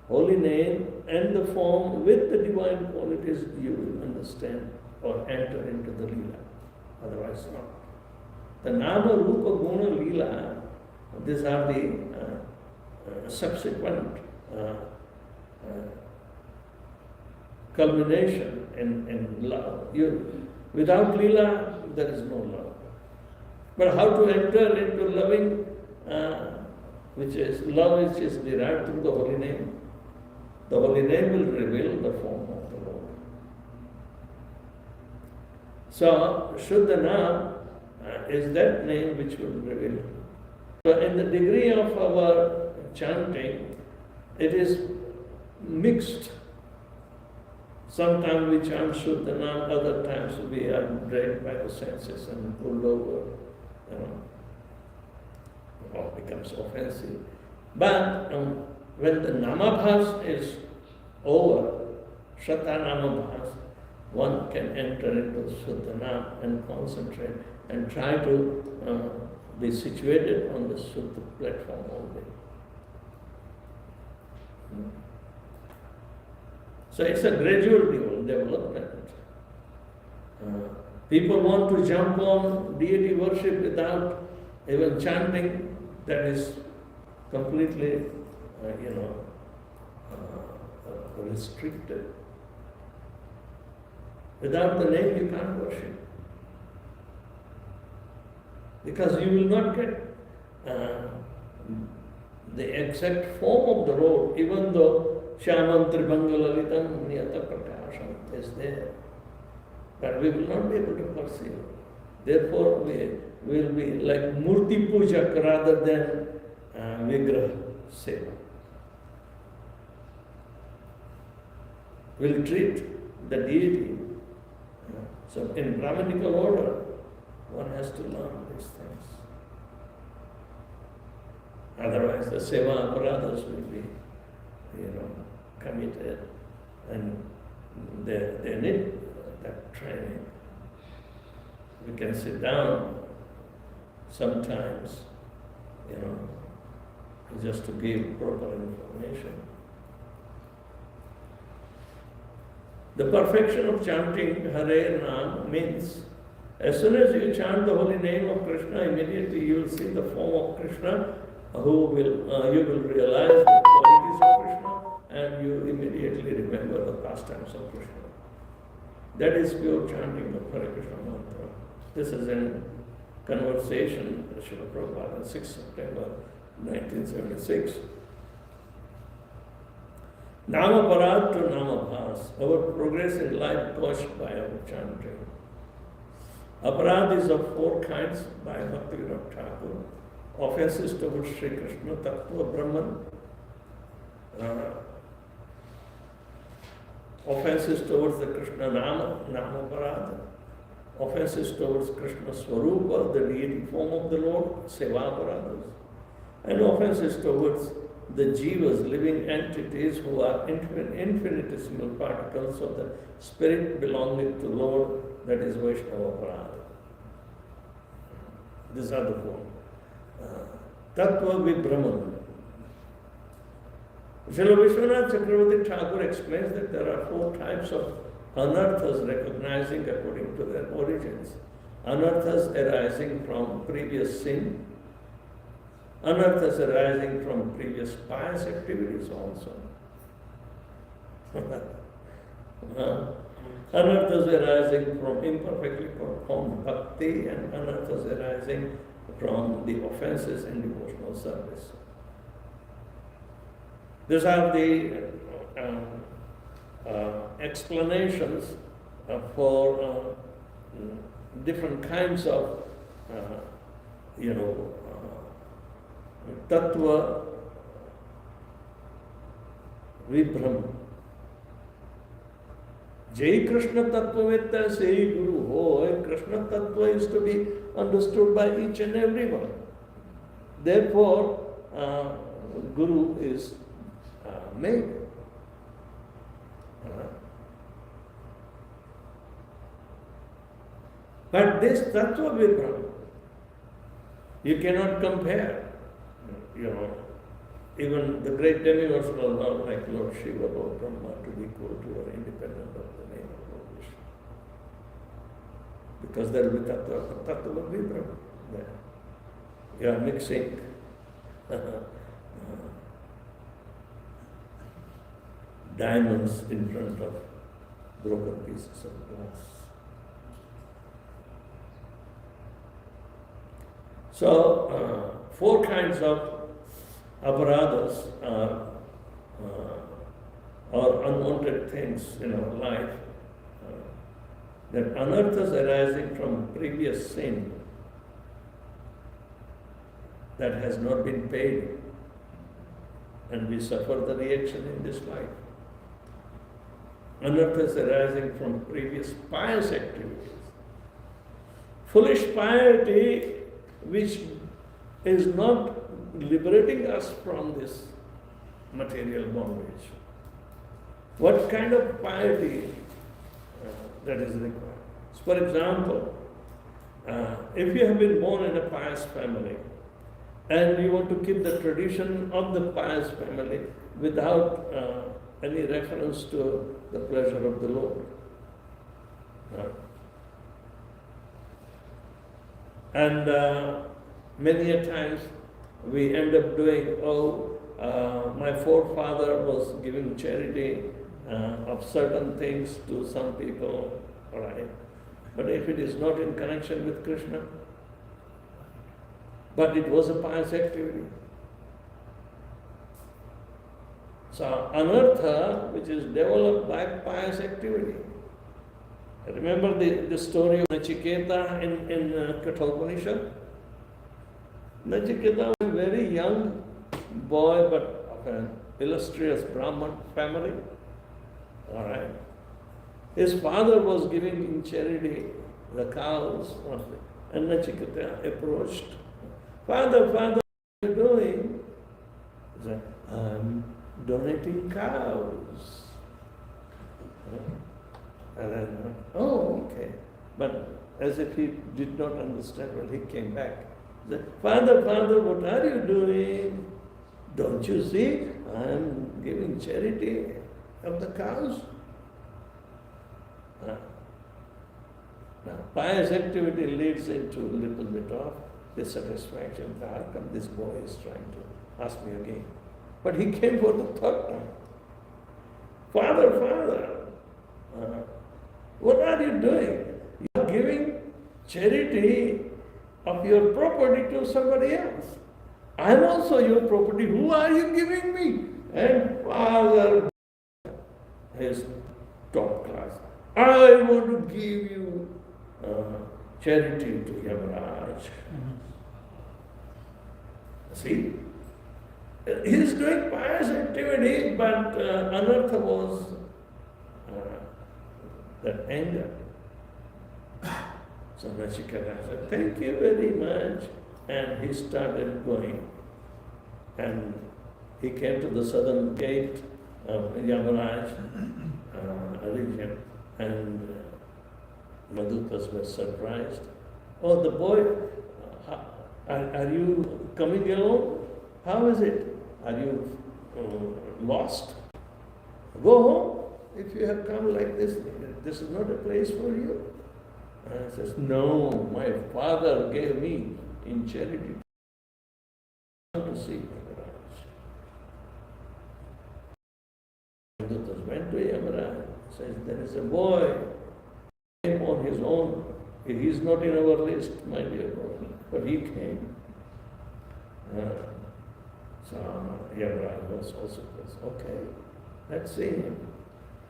holy name and the form with the divine qualities, you will understand or enter into the Leela. Otherwise not. The Nama, Rupa, Guna, Leela, these are the subsequent culmination in love. Without lila, there is no love. But how to enter into loving, which is love, which is derived through the holy name? The holy name will reveal the form of the Lord. So, Shuddha Naam is that name which will reveal. So, in the degree of our chanting, it is mixed. Sometimes we chant Shuddha Naam, other times we are dragged by the senses and pulled over, or becomes offensive. But when the Namabhas is over, Shata Namabhas, one can enter into Shuddha Naam and concentrate and try to be situated on the Shuddha platform only. So it's a gradual development. People want to jump on deity worship without even chanting. That is completely, restricted. Without the name, you can't worship. Because you will not get the exact form of the Lord, even though Shyamam Tribangalalitam Niyata Prakasham is there. But we will not be able to perceive. Therefore, we will be like Murti Pujak rather than Vigraha Seva. We'll treat the deity. So in Brahmanical order, one has to learn these things. Otherwise, the Seva Aparadas will be, committed, and they need that training. We can sit down sometimes, just to give proper information. The perfection of chanting Hare Nam means as soon as you chant the holy name of Krishna, immediately you will see the form of Krishna, you will realize the qualities of Krishna, and you immediately remember the pastimes of Krishna. That is pure chanting of Hare Krishna mantra. This is in conversation with Srila Prabhupada on 6 September 1976. Nama Parad to Nama Bhas, our progress in life caused by our chanting. Aparad is of 4 kinds by Bhaktivinoda Thakur. Offenses towards Sri Krishna, Tattva Brahman, offenses towards the Krishna Nama, Nama Parad, offenses towards Krishna Swarupa, the deity form of the Lord, Seva Paradas, and offenses towards the jivas, living entities who are infinitesimal particles of the spirit belonging to Lord, that is Vaishnava Parada. These are the 4. Tattva Vibhraman. Srila Vishwanath Chakravarti Thakur explains that there are 4 types of anarthas recognizing according to their origins. Anarthas arising from previous sin, anarthas arising from previous pious activities also. Anarthas arising from imperfectly performed bhakti, and anarthas arising from the offenses in devotional service. These are the explanations for different kinds of, tattva vibhram. Jai Krishna Tattvavetta Sei Guru Hoy. Krishna Tattva is to be understood by each and everyone. Therefore, Guru is made. But this Tattva Vibhram, you cannot compare. Even the great demigods are not like Lord Shiva or Brahma to be equal to or independent of the name of Lord Vishnu. Because there will be Tattva Vibhram there. You are mixing diamonds in front of broken pieces of glass. So, four kinds of aparadas or unwanted things in our life. That anarthas arising from previous sin that has not been paid, and we suffer the reaction in this life. Anarthas arising from previous pious activities. Foolish piety which is not liberating us from this material bondage. What kind of piety that is required? So for example, if you have been born in a pious family and you want to keep the tradition of the pious family without any reference to the pleasure of the Lord. And many a times we end up doing, my forefather was giving charity of certain things to some people, right? But if it is not in connection with Krishna, but it was a pious activity. So anartha, which is developed by pious activity. Remember the story of Ettiquete in Kathopanishad? Ettiquete was a very young boy, but of an illustrious Brahman family. All right. His father was giving in charity the cows, and Ettiquete approached. Father, what are you doing? He said, I'm donating cows. And then, okay. But as if he did not understand, well, he came back. He said, Father, what are you doing? Don't you see? I'm giving charity of the cows. Now, pious activity leads into a little bit of dissatisfaction. How come this boy is trying to ask me again? But he came for the third time. Father, what are you doing? You are giving charity of your property to somebody else. I am also your property. Who are you giving me? And Father is top class. I want to give you charity to Yamaraj. See? He is doing pious activity, but anartha was that anger. So Nachiketa said, thank you very much. And he started going. And he came to the southern gate of Yamaraj region. And Madhukas were surprised. Oh, the boy, are you coming alone? How is it? Are you lost? Go home. If you have come like this is not a place for you. And he says, no, my father gave me in charity to see Yamaraj. Madhukas went to Yamaraj. Says, there is a boy came on his own. He is not in our list, my dear boy, but he came. So Yamaraj was also okay, let's see him.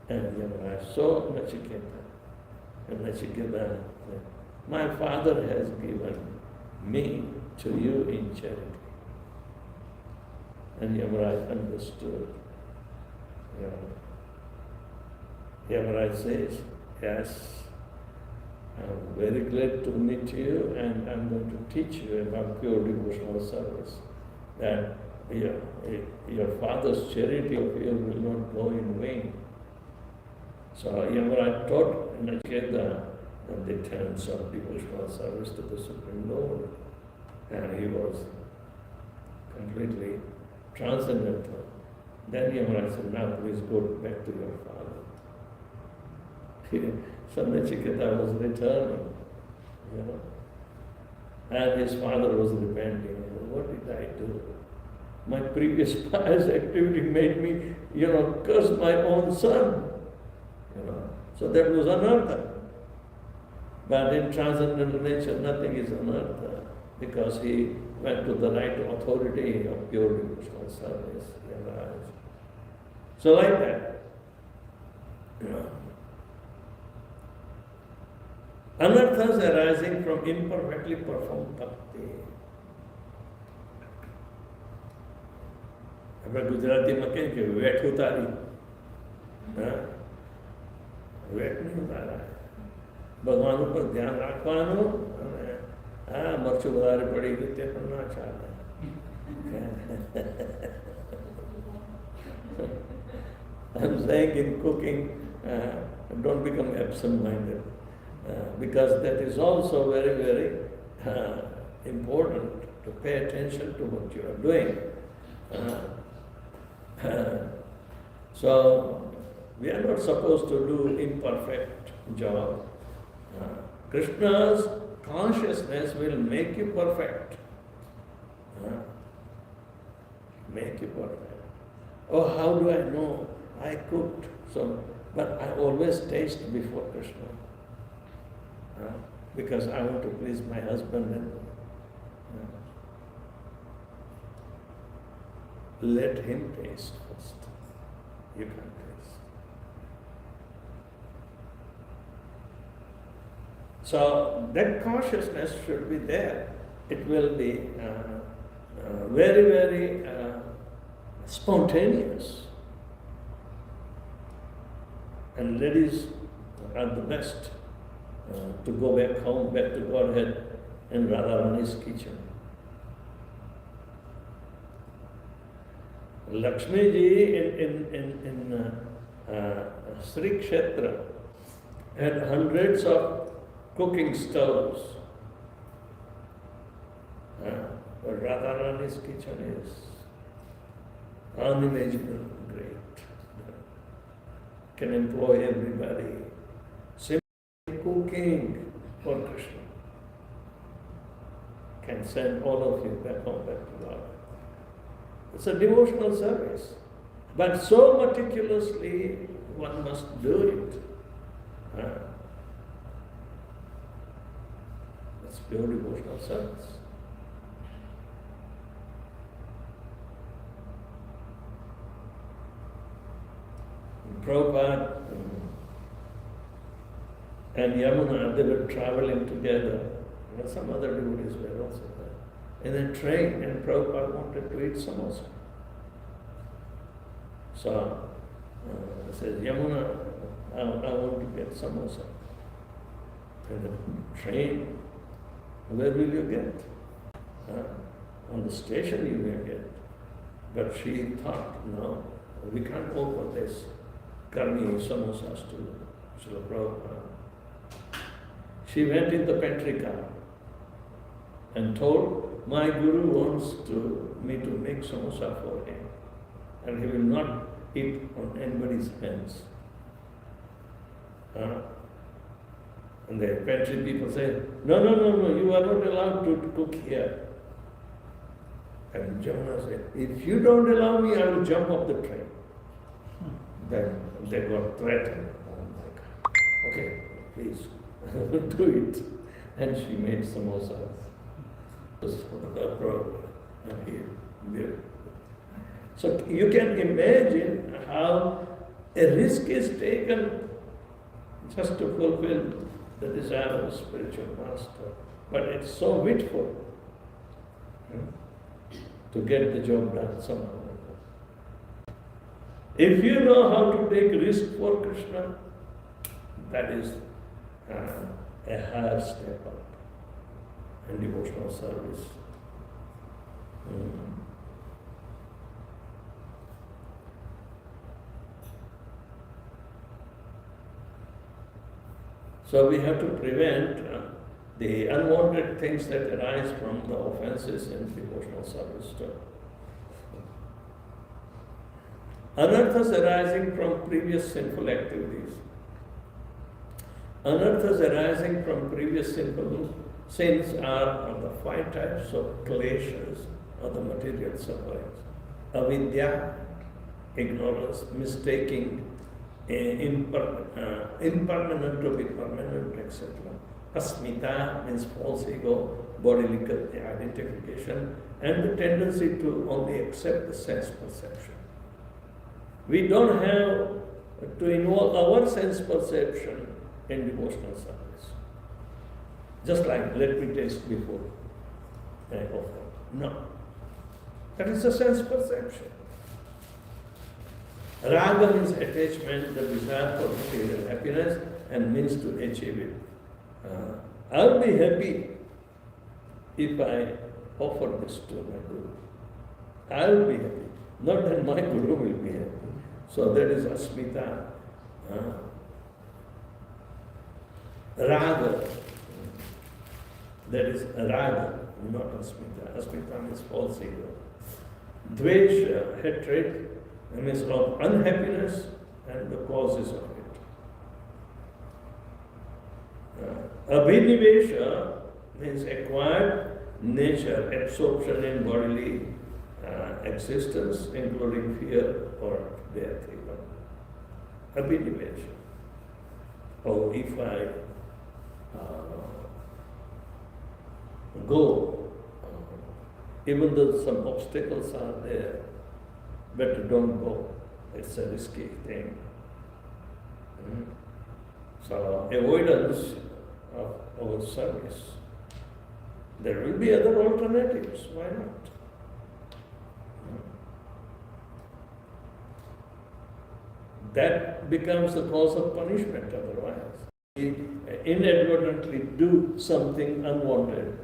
And Yamaraj saw Nachiketa. And Nachiketa said, my father has given me to you in charity. And Yamaraj understood. Yamaraj says, yes, I'm very glad to meet you, and I'm going to teach you about pure devotional service. That your father's charity of you will not go in vain. So Yamaraj taught Nachiketa the terms of devotional service to the Supreme Lord. And he was completely transcendental. Then Yamaraj said, now please go back to your father. So Nachiketa was returning, and his father was repenting. What did I do? my previous pious activity made me, curse my own son. So that was anartha. But in transcendental nature, nothing is anartha, because he went to the right authority of pure devotional service. So like that, anarthas arising from imperfectly performed bhakti. આપણે ગુજરાતીમાં કેમ કે વેઠ ઉતારી, વેઠ નહીં ઉતારા, ભગવાન ઉપર ધ્યાન રાખવાનું, અને મરચું વધારે પડી ગયું તે પણ ના ચાલે. I'm saying in cooking, don't become absent-minded, because that is also very, very important to pay attention to what you are doing. So we are not supposed to do imperfect job. Krishna's consciousness will make you perfect. Make you perfect. Oh, how do I know? I cooked, but I always taste before Krishna, because I want to please my husband. And let him taste first. You can taste. So that consciousness should be there. It will be very, very spontaneous. And ladies are the best to go back home, back to Godhead in Radharani's kitchen. Lakshmi ji in Sri Kshetra had hundreds of cooking stoves. But Radharani's kitchen is unimaginable great. Can employ everybody. Simply cooking for Krishna can send all of you back home, back to God. It's a devotional service. But so meticulously one must do it. It's pure devotional service. Prabhupada and Yamuna, they were traveling together. Some other devotees were also there. In a train, and Prabhupada wanted to eat samosa. So he says, Yamuna, I want to get samosa. In the train, where will you get? On the station you will get. But she thought, no, we can't offer this karmi samosas to Srila Prabhupada. She went in the pantry car and told, my Guru wants me to make samosa for him, and he will not eat on anybody's hands. And the pantry people say, no, you are not allowed to cook here. And Jamuna said, if you don't allow me, I will jump off the train. Then they got threatened. Oh my God. Okay, please, do it. And she made samosas. So you can imagine how a risk is taken just to fulfill the desire of a spiritual master. But it's so witful to get the job done somehow. If you know how to take risk for Krishna, that is a higher step up in devotional service. So we have to prevent the unwanted things that arise from the offenses in devotional service too. Anarthas arising from previous sinful activities. Anarthas arising from previous sinful sins are the 5 types of kleshas, or the material sufferings. avidya, ignorance, mistaking impermanent to be permanent, etc. Asmita means false ego, bodily identification, and the tendency to only accept the sense perception. We don't have to involve our sense perception in devotional service. Just like, let me taste before I offer. No. That is a sense perception. Raga means attachment, the desire for material happiness and means to achieve it. I'll be happy if I offer this to my Guru. I'll be happy. Not that my Guru will be happy. So that is asmita. Raga. That is raga, not asmita. Asmita means false ego. Dvesha, hatred, means of unhappiness and the causes of it. Abhinivesha means acquired nature, absorption in bodily existence, including fear or death even. Abhinivesha. Oh, if I go, even though some obstacles are there, better don't go. It's a risky thing. So, avoidance of our service. There will be other alternatives. Why not? That becomes the cause of punishment otherwise. We inadvertently do something unwanted.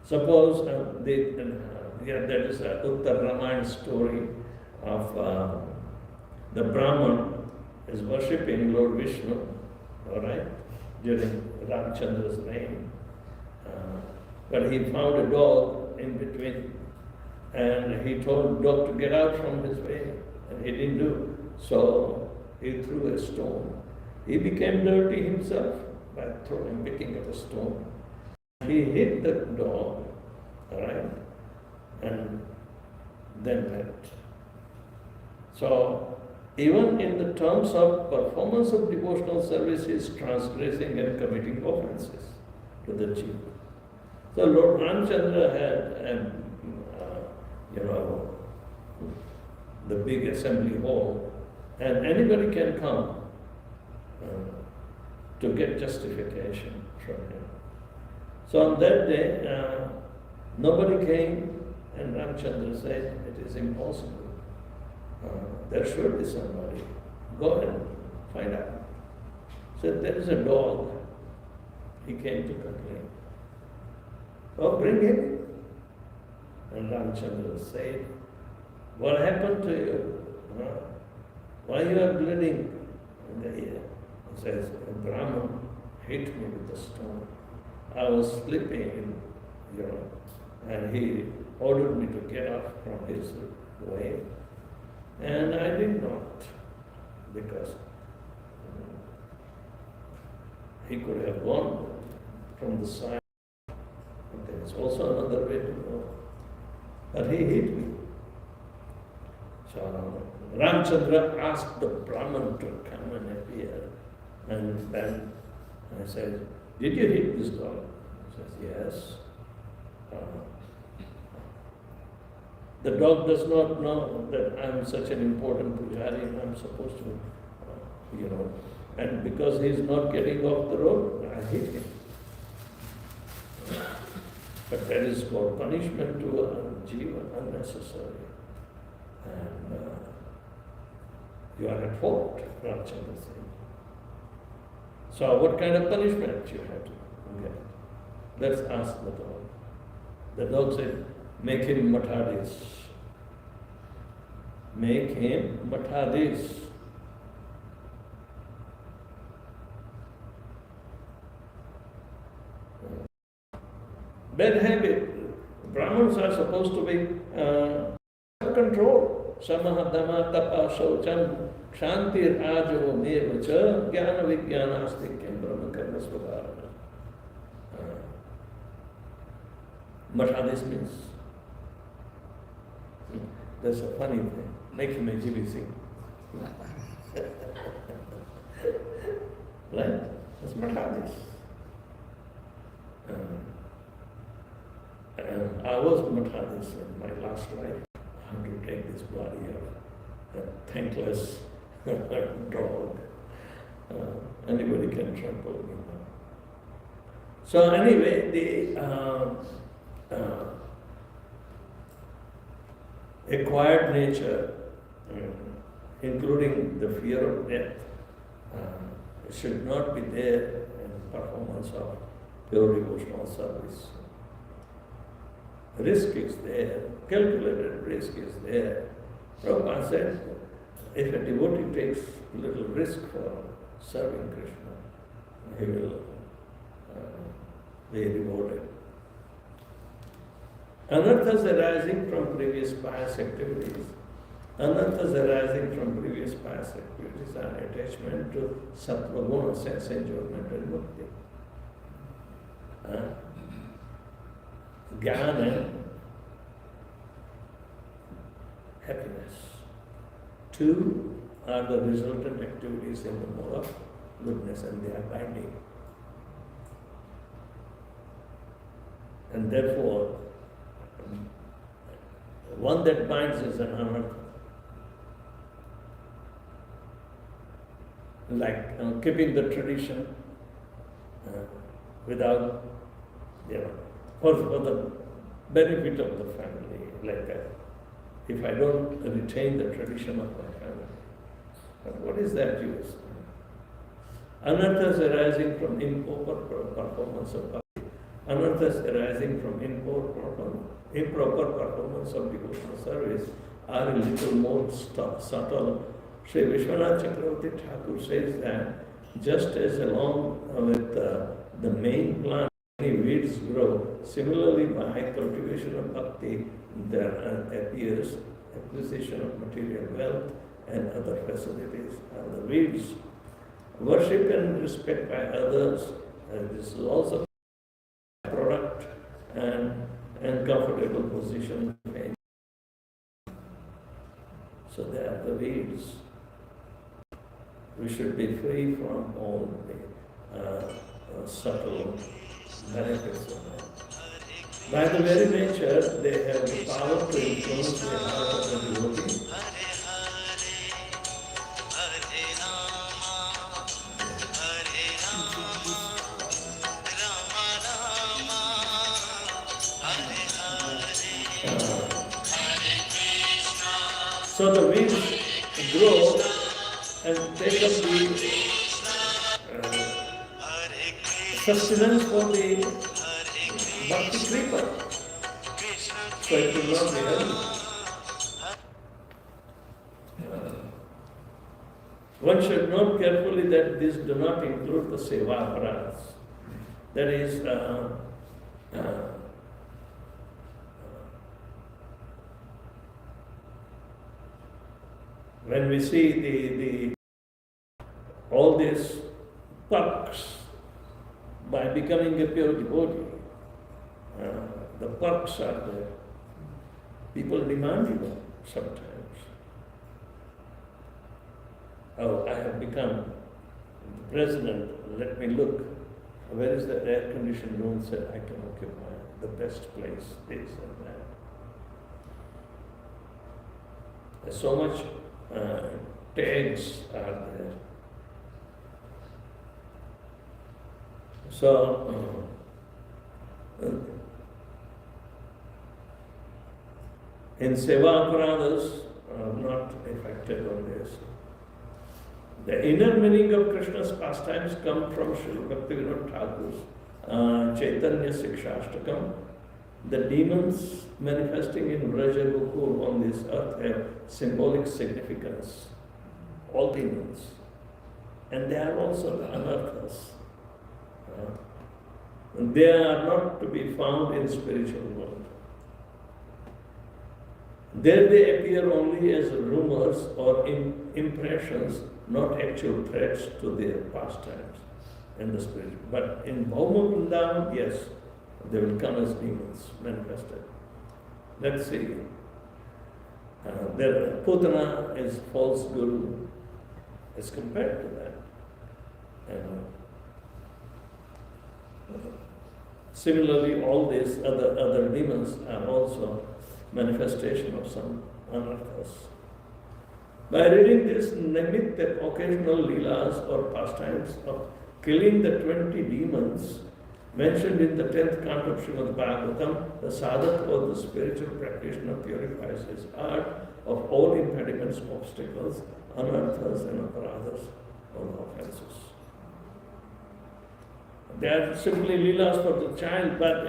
Suppose that is a Uttar Ramayana story of the Brahman is worshipping Lord Vishnu, all right, during Ramchandra's reign. But he found a dog in between, and he told the dog to get out from his way, and he didn't do. So he threw a stone. He became dirty himself by picking up a stone. He hit the dog, all right, and then left. So, even in the terms of performance of devotional service is transgressing and committing offenses to the chief. So, Lord Ramchandra had, the big assembly hall, and anybody can come to get justification from him. So on that day, nobody came, and Ramchandra said, it is impossible. There should be somebody. Go and find out. Said, there is a dog. He came to complain. Oh, bring him. And Ramchandra said, what happened to you? Why you are bleeding in the ear? He says, a Brahman hit me with a stone. I was sleeping, and he ordered me to get up from his way. And I did not, because he could have gone from the side. But there is also another way to go. But he hit me. So Ramchandra asked the Brahman to come and appear. And then I said, did you hit this dog? He says, yes. The dog does not know that I am such an important pujari and I am supposed to, and because he is not getting off the road, I hit him. But that is called punishment to a jiva, unnecessary. And you are at fault, Ramchandra said. So what kind of punishment you have to get? Let's ask the dog. The dog said, make him matadis. Make him matadis. Bad habit. Brahmins are supposed to be self-control. Samaha dhamma tapa shaucham shantir ajo meva cha jnana vijnana astikyam brahma karma svadharana. Matadis means That's a funny thing. Make him a GBC. Right? That's Mathadis. And I was Mathadis in my last life. How to take this body of a thankless dog. Anybody can trample me now. So anyway, the acquired nature, including the fear of death, should not be there in performance of pure devotional service. Risk is there, calculated risk is there. Prabhupada said, if a devotee takes little risk for serving Krishna, he will be rewarded. Anarthas arising from previous pious activities. Anarthas arising from previous pious activities are attachment to sattva guna, sense enjoyment and mukti. Jnana, happiness. Two are the resultant activities in the mode of goodness, and they are binding. And therefore, one that binds is an anartha. Like keeping the tradition without, for the benefit of the family, like that. If I don't retain the tradition of my family, what is that use? Anarthas arising from improper performance of bhakti. Anarthas arising from improper performance of devotional service are a little more subtle. Sri Vishwanath Chakravarti Thakur says that just as along with the main plant, many weeds grow, similarly by cultivation of bhakti, there appears acquisition of material wealth and other facilities are the weeds. Worship and respect by others, this is also a product and comfortable position. So they are the weeds. We should be free from all the subtle benefits of that. By the very nature, they have the power to influence the heart of the devotee. So the weeds grow and take up the sustenance for the bhakti creeper. So it will not be healthy. One should note carefully that these do not include the seva aparats. That is, when we see all these perks by becoming a pure devotee, the perks are there. People demand you sometimes. Oh, I have become the president, let me look. Where is the air-conditioned room? Said, I can occupy the best place, this and that. There's so much tags are there. So, in Seva Aparadas are not affected on this. The inner meaning of Krishna's pastimes come from Srila Bhaktivinoda Thakur's Chaitanya Sikshashtakam. The demons manifesting in Vraja Gokul on this earth have symbolic significance. All demons. And they are also the anarthas. They are not to be found in spiritual world. There they appear only as rumors or impressions, not actual threats to their pastimes in the spirit. But in Bhauma Vrindavan, yes, they will come as demons manifested. Let's see. Their Putana is false guru as compared to that. Similarly, all these other demons are also manifestation of some anarthas. By reading this nimitta, occasional leelas or pastimes of killing the 20 demons mentioned in the 10th canto of Srimad Bhagavatam, the sadhak or the spiritual practitioner purifies his heart of all impediments, obstacles, anarthas and aparadhas or offenses. They are simply leelas for the child, but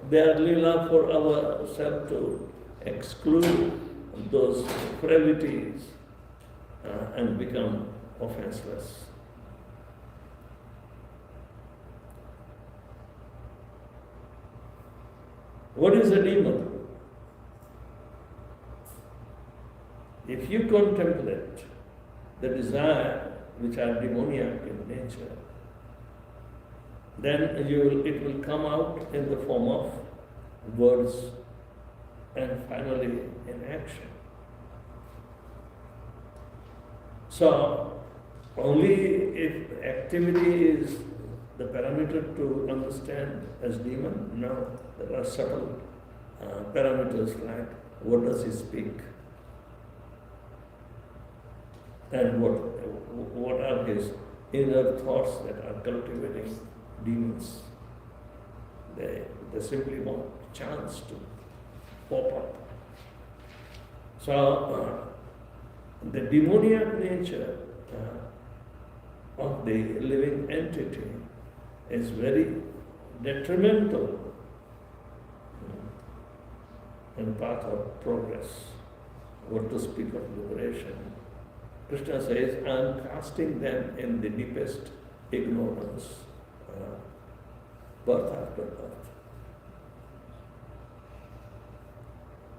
they are leela for ourselves to exclude those frivolities and become offenseless. What is a demon? If you contemplate the desire which are demoniac in nature, then it will come out in the form of words and finally in action. So, only if activity is the parameter to understand as demon, no, there are subtle parameters like what does he speak and what are his inner thoughts that are cultivating demons. They simply want chance to pop up. So, the demoniac nature of the living entity is very detrimental in path of progress. What to speak of liberation? Krishna says, I am casting them in the deepest ignorance, birth after birth.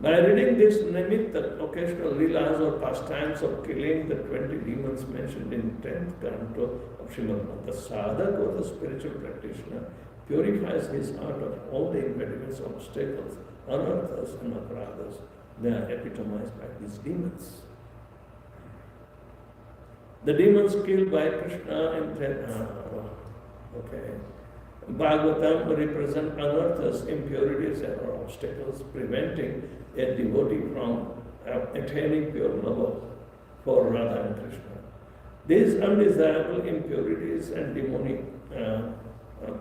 By reading this nimitta, occasional leelas or pastimes of killing the 20 demons mentioned in 10th canto of Srimad Bhagavatam, the sadhak or the spiritual practitioner purifies his heart of all the impediments, obstacles, anarthas and aparadhas. They are epitomized by these demons. The demons killed by Krishna in Bhagavatam represent anarthas, impurities and obstacles preventing a devotee from attaining pure love for Radha and Krishna. These undesirable impurities and demonic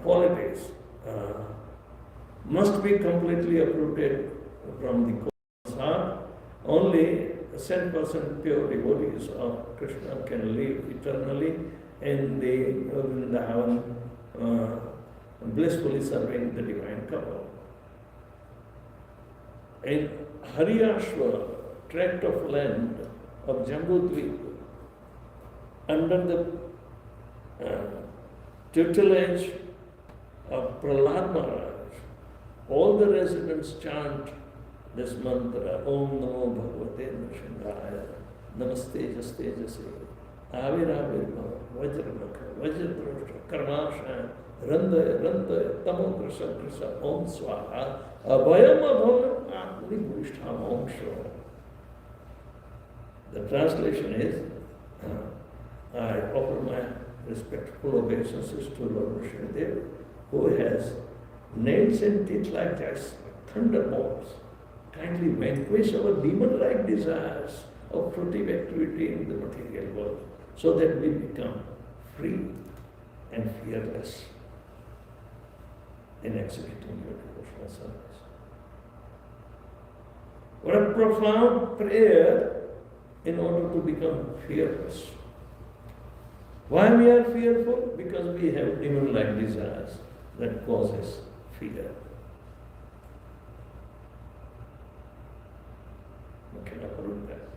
qualities must be completely uprooted from the God's heart. Only 100% pure devotees of Krishna can live eternally in the Vrindavan, blissfully serving the divine couple. In Haryashva, tract of land of Jambudvip, under the tutelage of Prahlad Maharaj, all the residents chant this mantra, Om Namo Bhagavate Nrsimhaya, Namaste Jaste Jase, Aviravir Vajramaka, Vajradrosha, Karmasha, Randaya, Randaya, Tamo Krisa Krisa, Om Swaha, Abhayam Abhayam, Atmani Bhustham Om Shra. The translation is, I offer my respectful obeisances to Lord Vishnudev, who has nails and teeth like this, thunderbolts. Kindly vanquish our demon-like desires of fruitive activity in the material world, so that we become free and fearless in executing your devotional service. What a profound prayer in order to become fearless. Why we are fearful? Because we have demon-like desires that causes fear. We cannot prove that.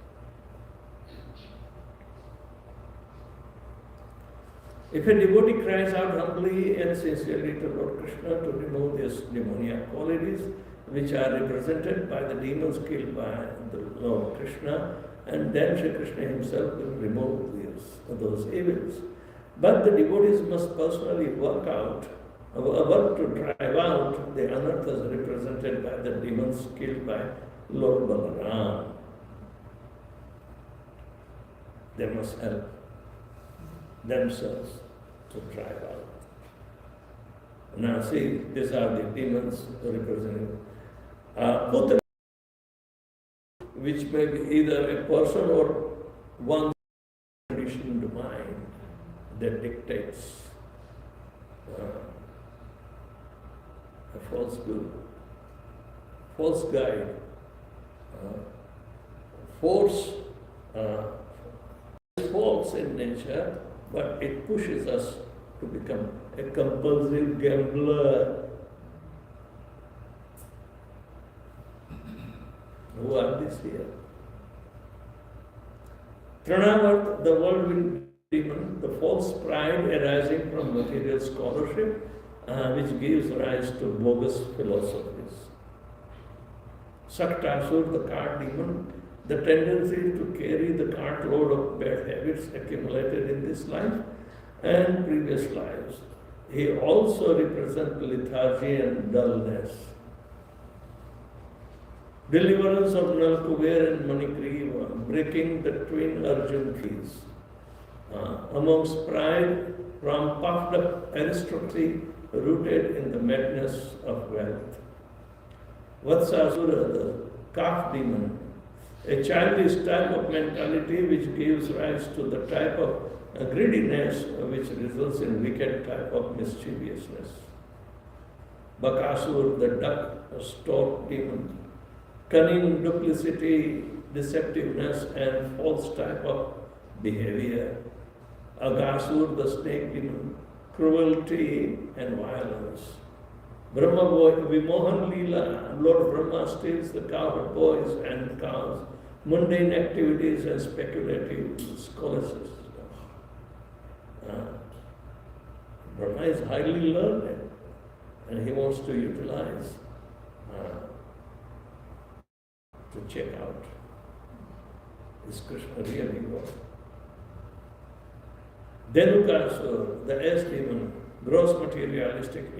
If a devotee cries out humbly and sincerely to Lord Krishna to remove these demoniac qualities, which are represented by the demons killed by the Lord Krishna, and then Shri Krishna himself will remove those evils. But the devotees must personally work to drive out the anarthas represented by the demons killed by Lord Balaram. They must help themselves to drive out. Now see, these are the demons representing Putra, which may be either a person or one conditioned mind that dictates a false guru, false guide, force is false in nature, but it pushes us to become a compulsive gambler. Who are these here? Trinavarth, the whirlwind demon, the false pride arising from material scholarship, which gives rise to bogus philosophies. Saktasur, the cart demon, the tendency to carry the cartload of bad habits accumulated in this life and previous lives. He also represents lethargy and dullness. Deliverance of Nalkuber and Manikriva, breaking the twin Arjun keys. Amongst pride from puffed up aristocracy rooted in the madness of wealth. Vatsasura, the calf demon, a childish type of mentality which gives rise to the type of greediness which results in wicked type of mischievousness. Bakasur, the duck stork demon, cunning, duplicity, deceptiveness and false type of behavior. Agasur, the snake demon, cruelty and violence. Brahma Vimohan Leela, Lord Brahma steals the cowherd boys and cows, mundane activities and speculative scholasticism. Brahma is highly learned and he wants to utilize, to check out, is Krishna really what? Dhenukasura, the ass demon, gross materialistic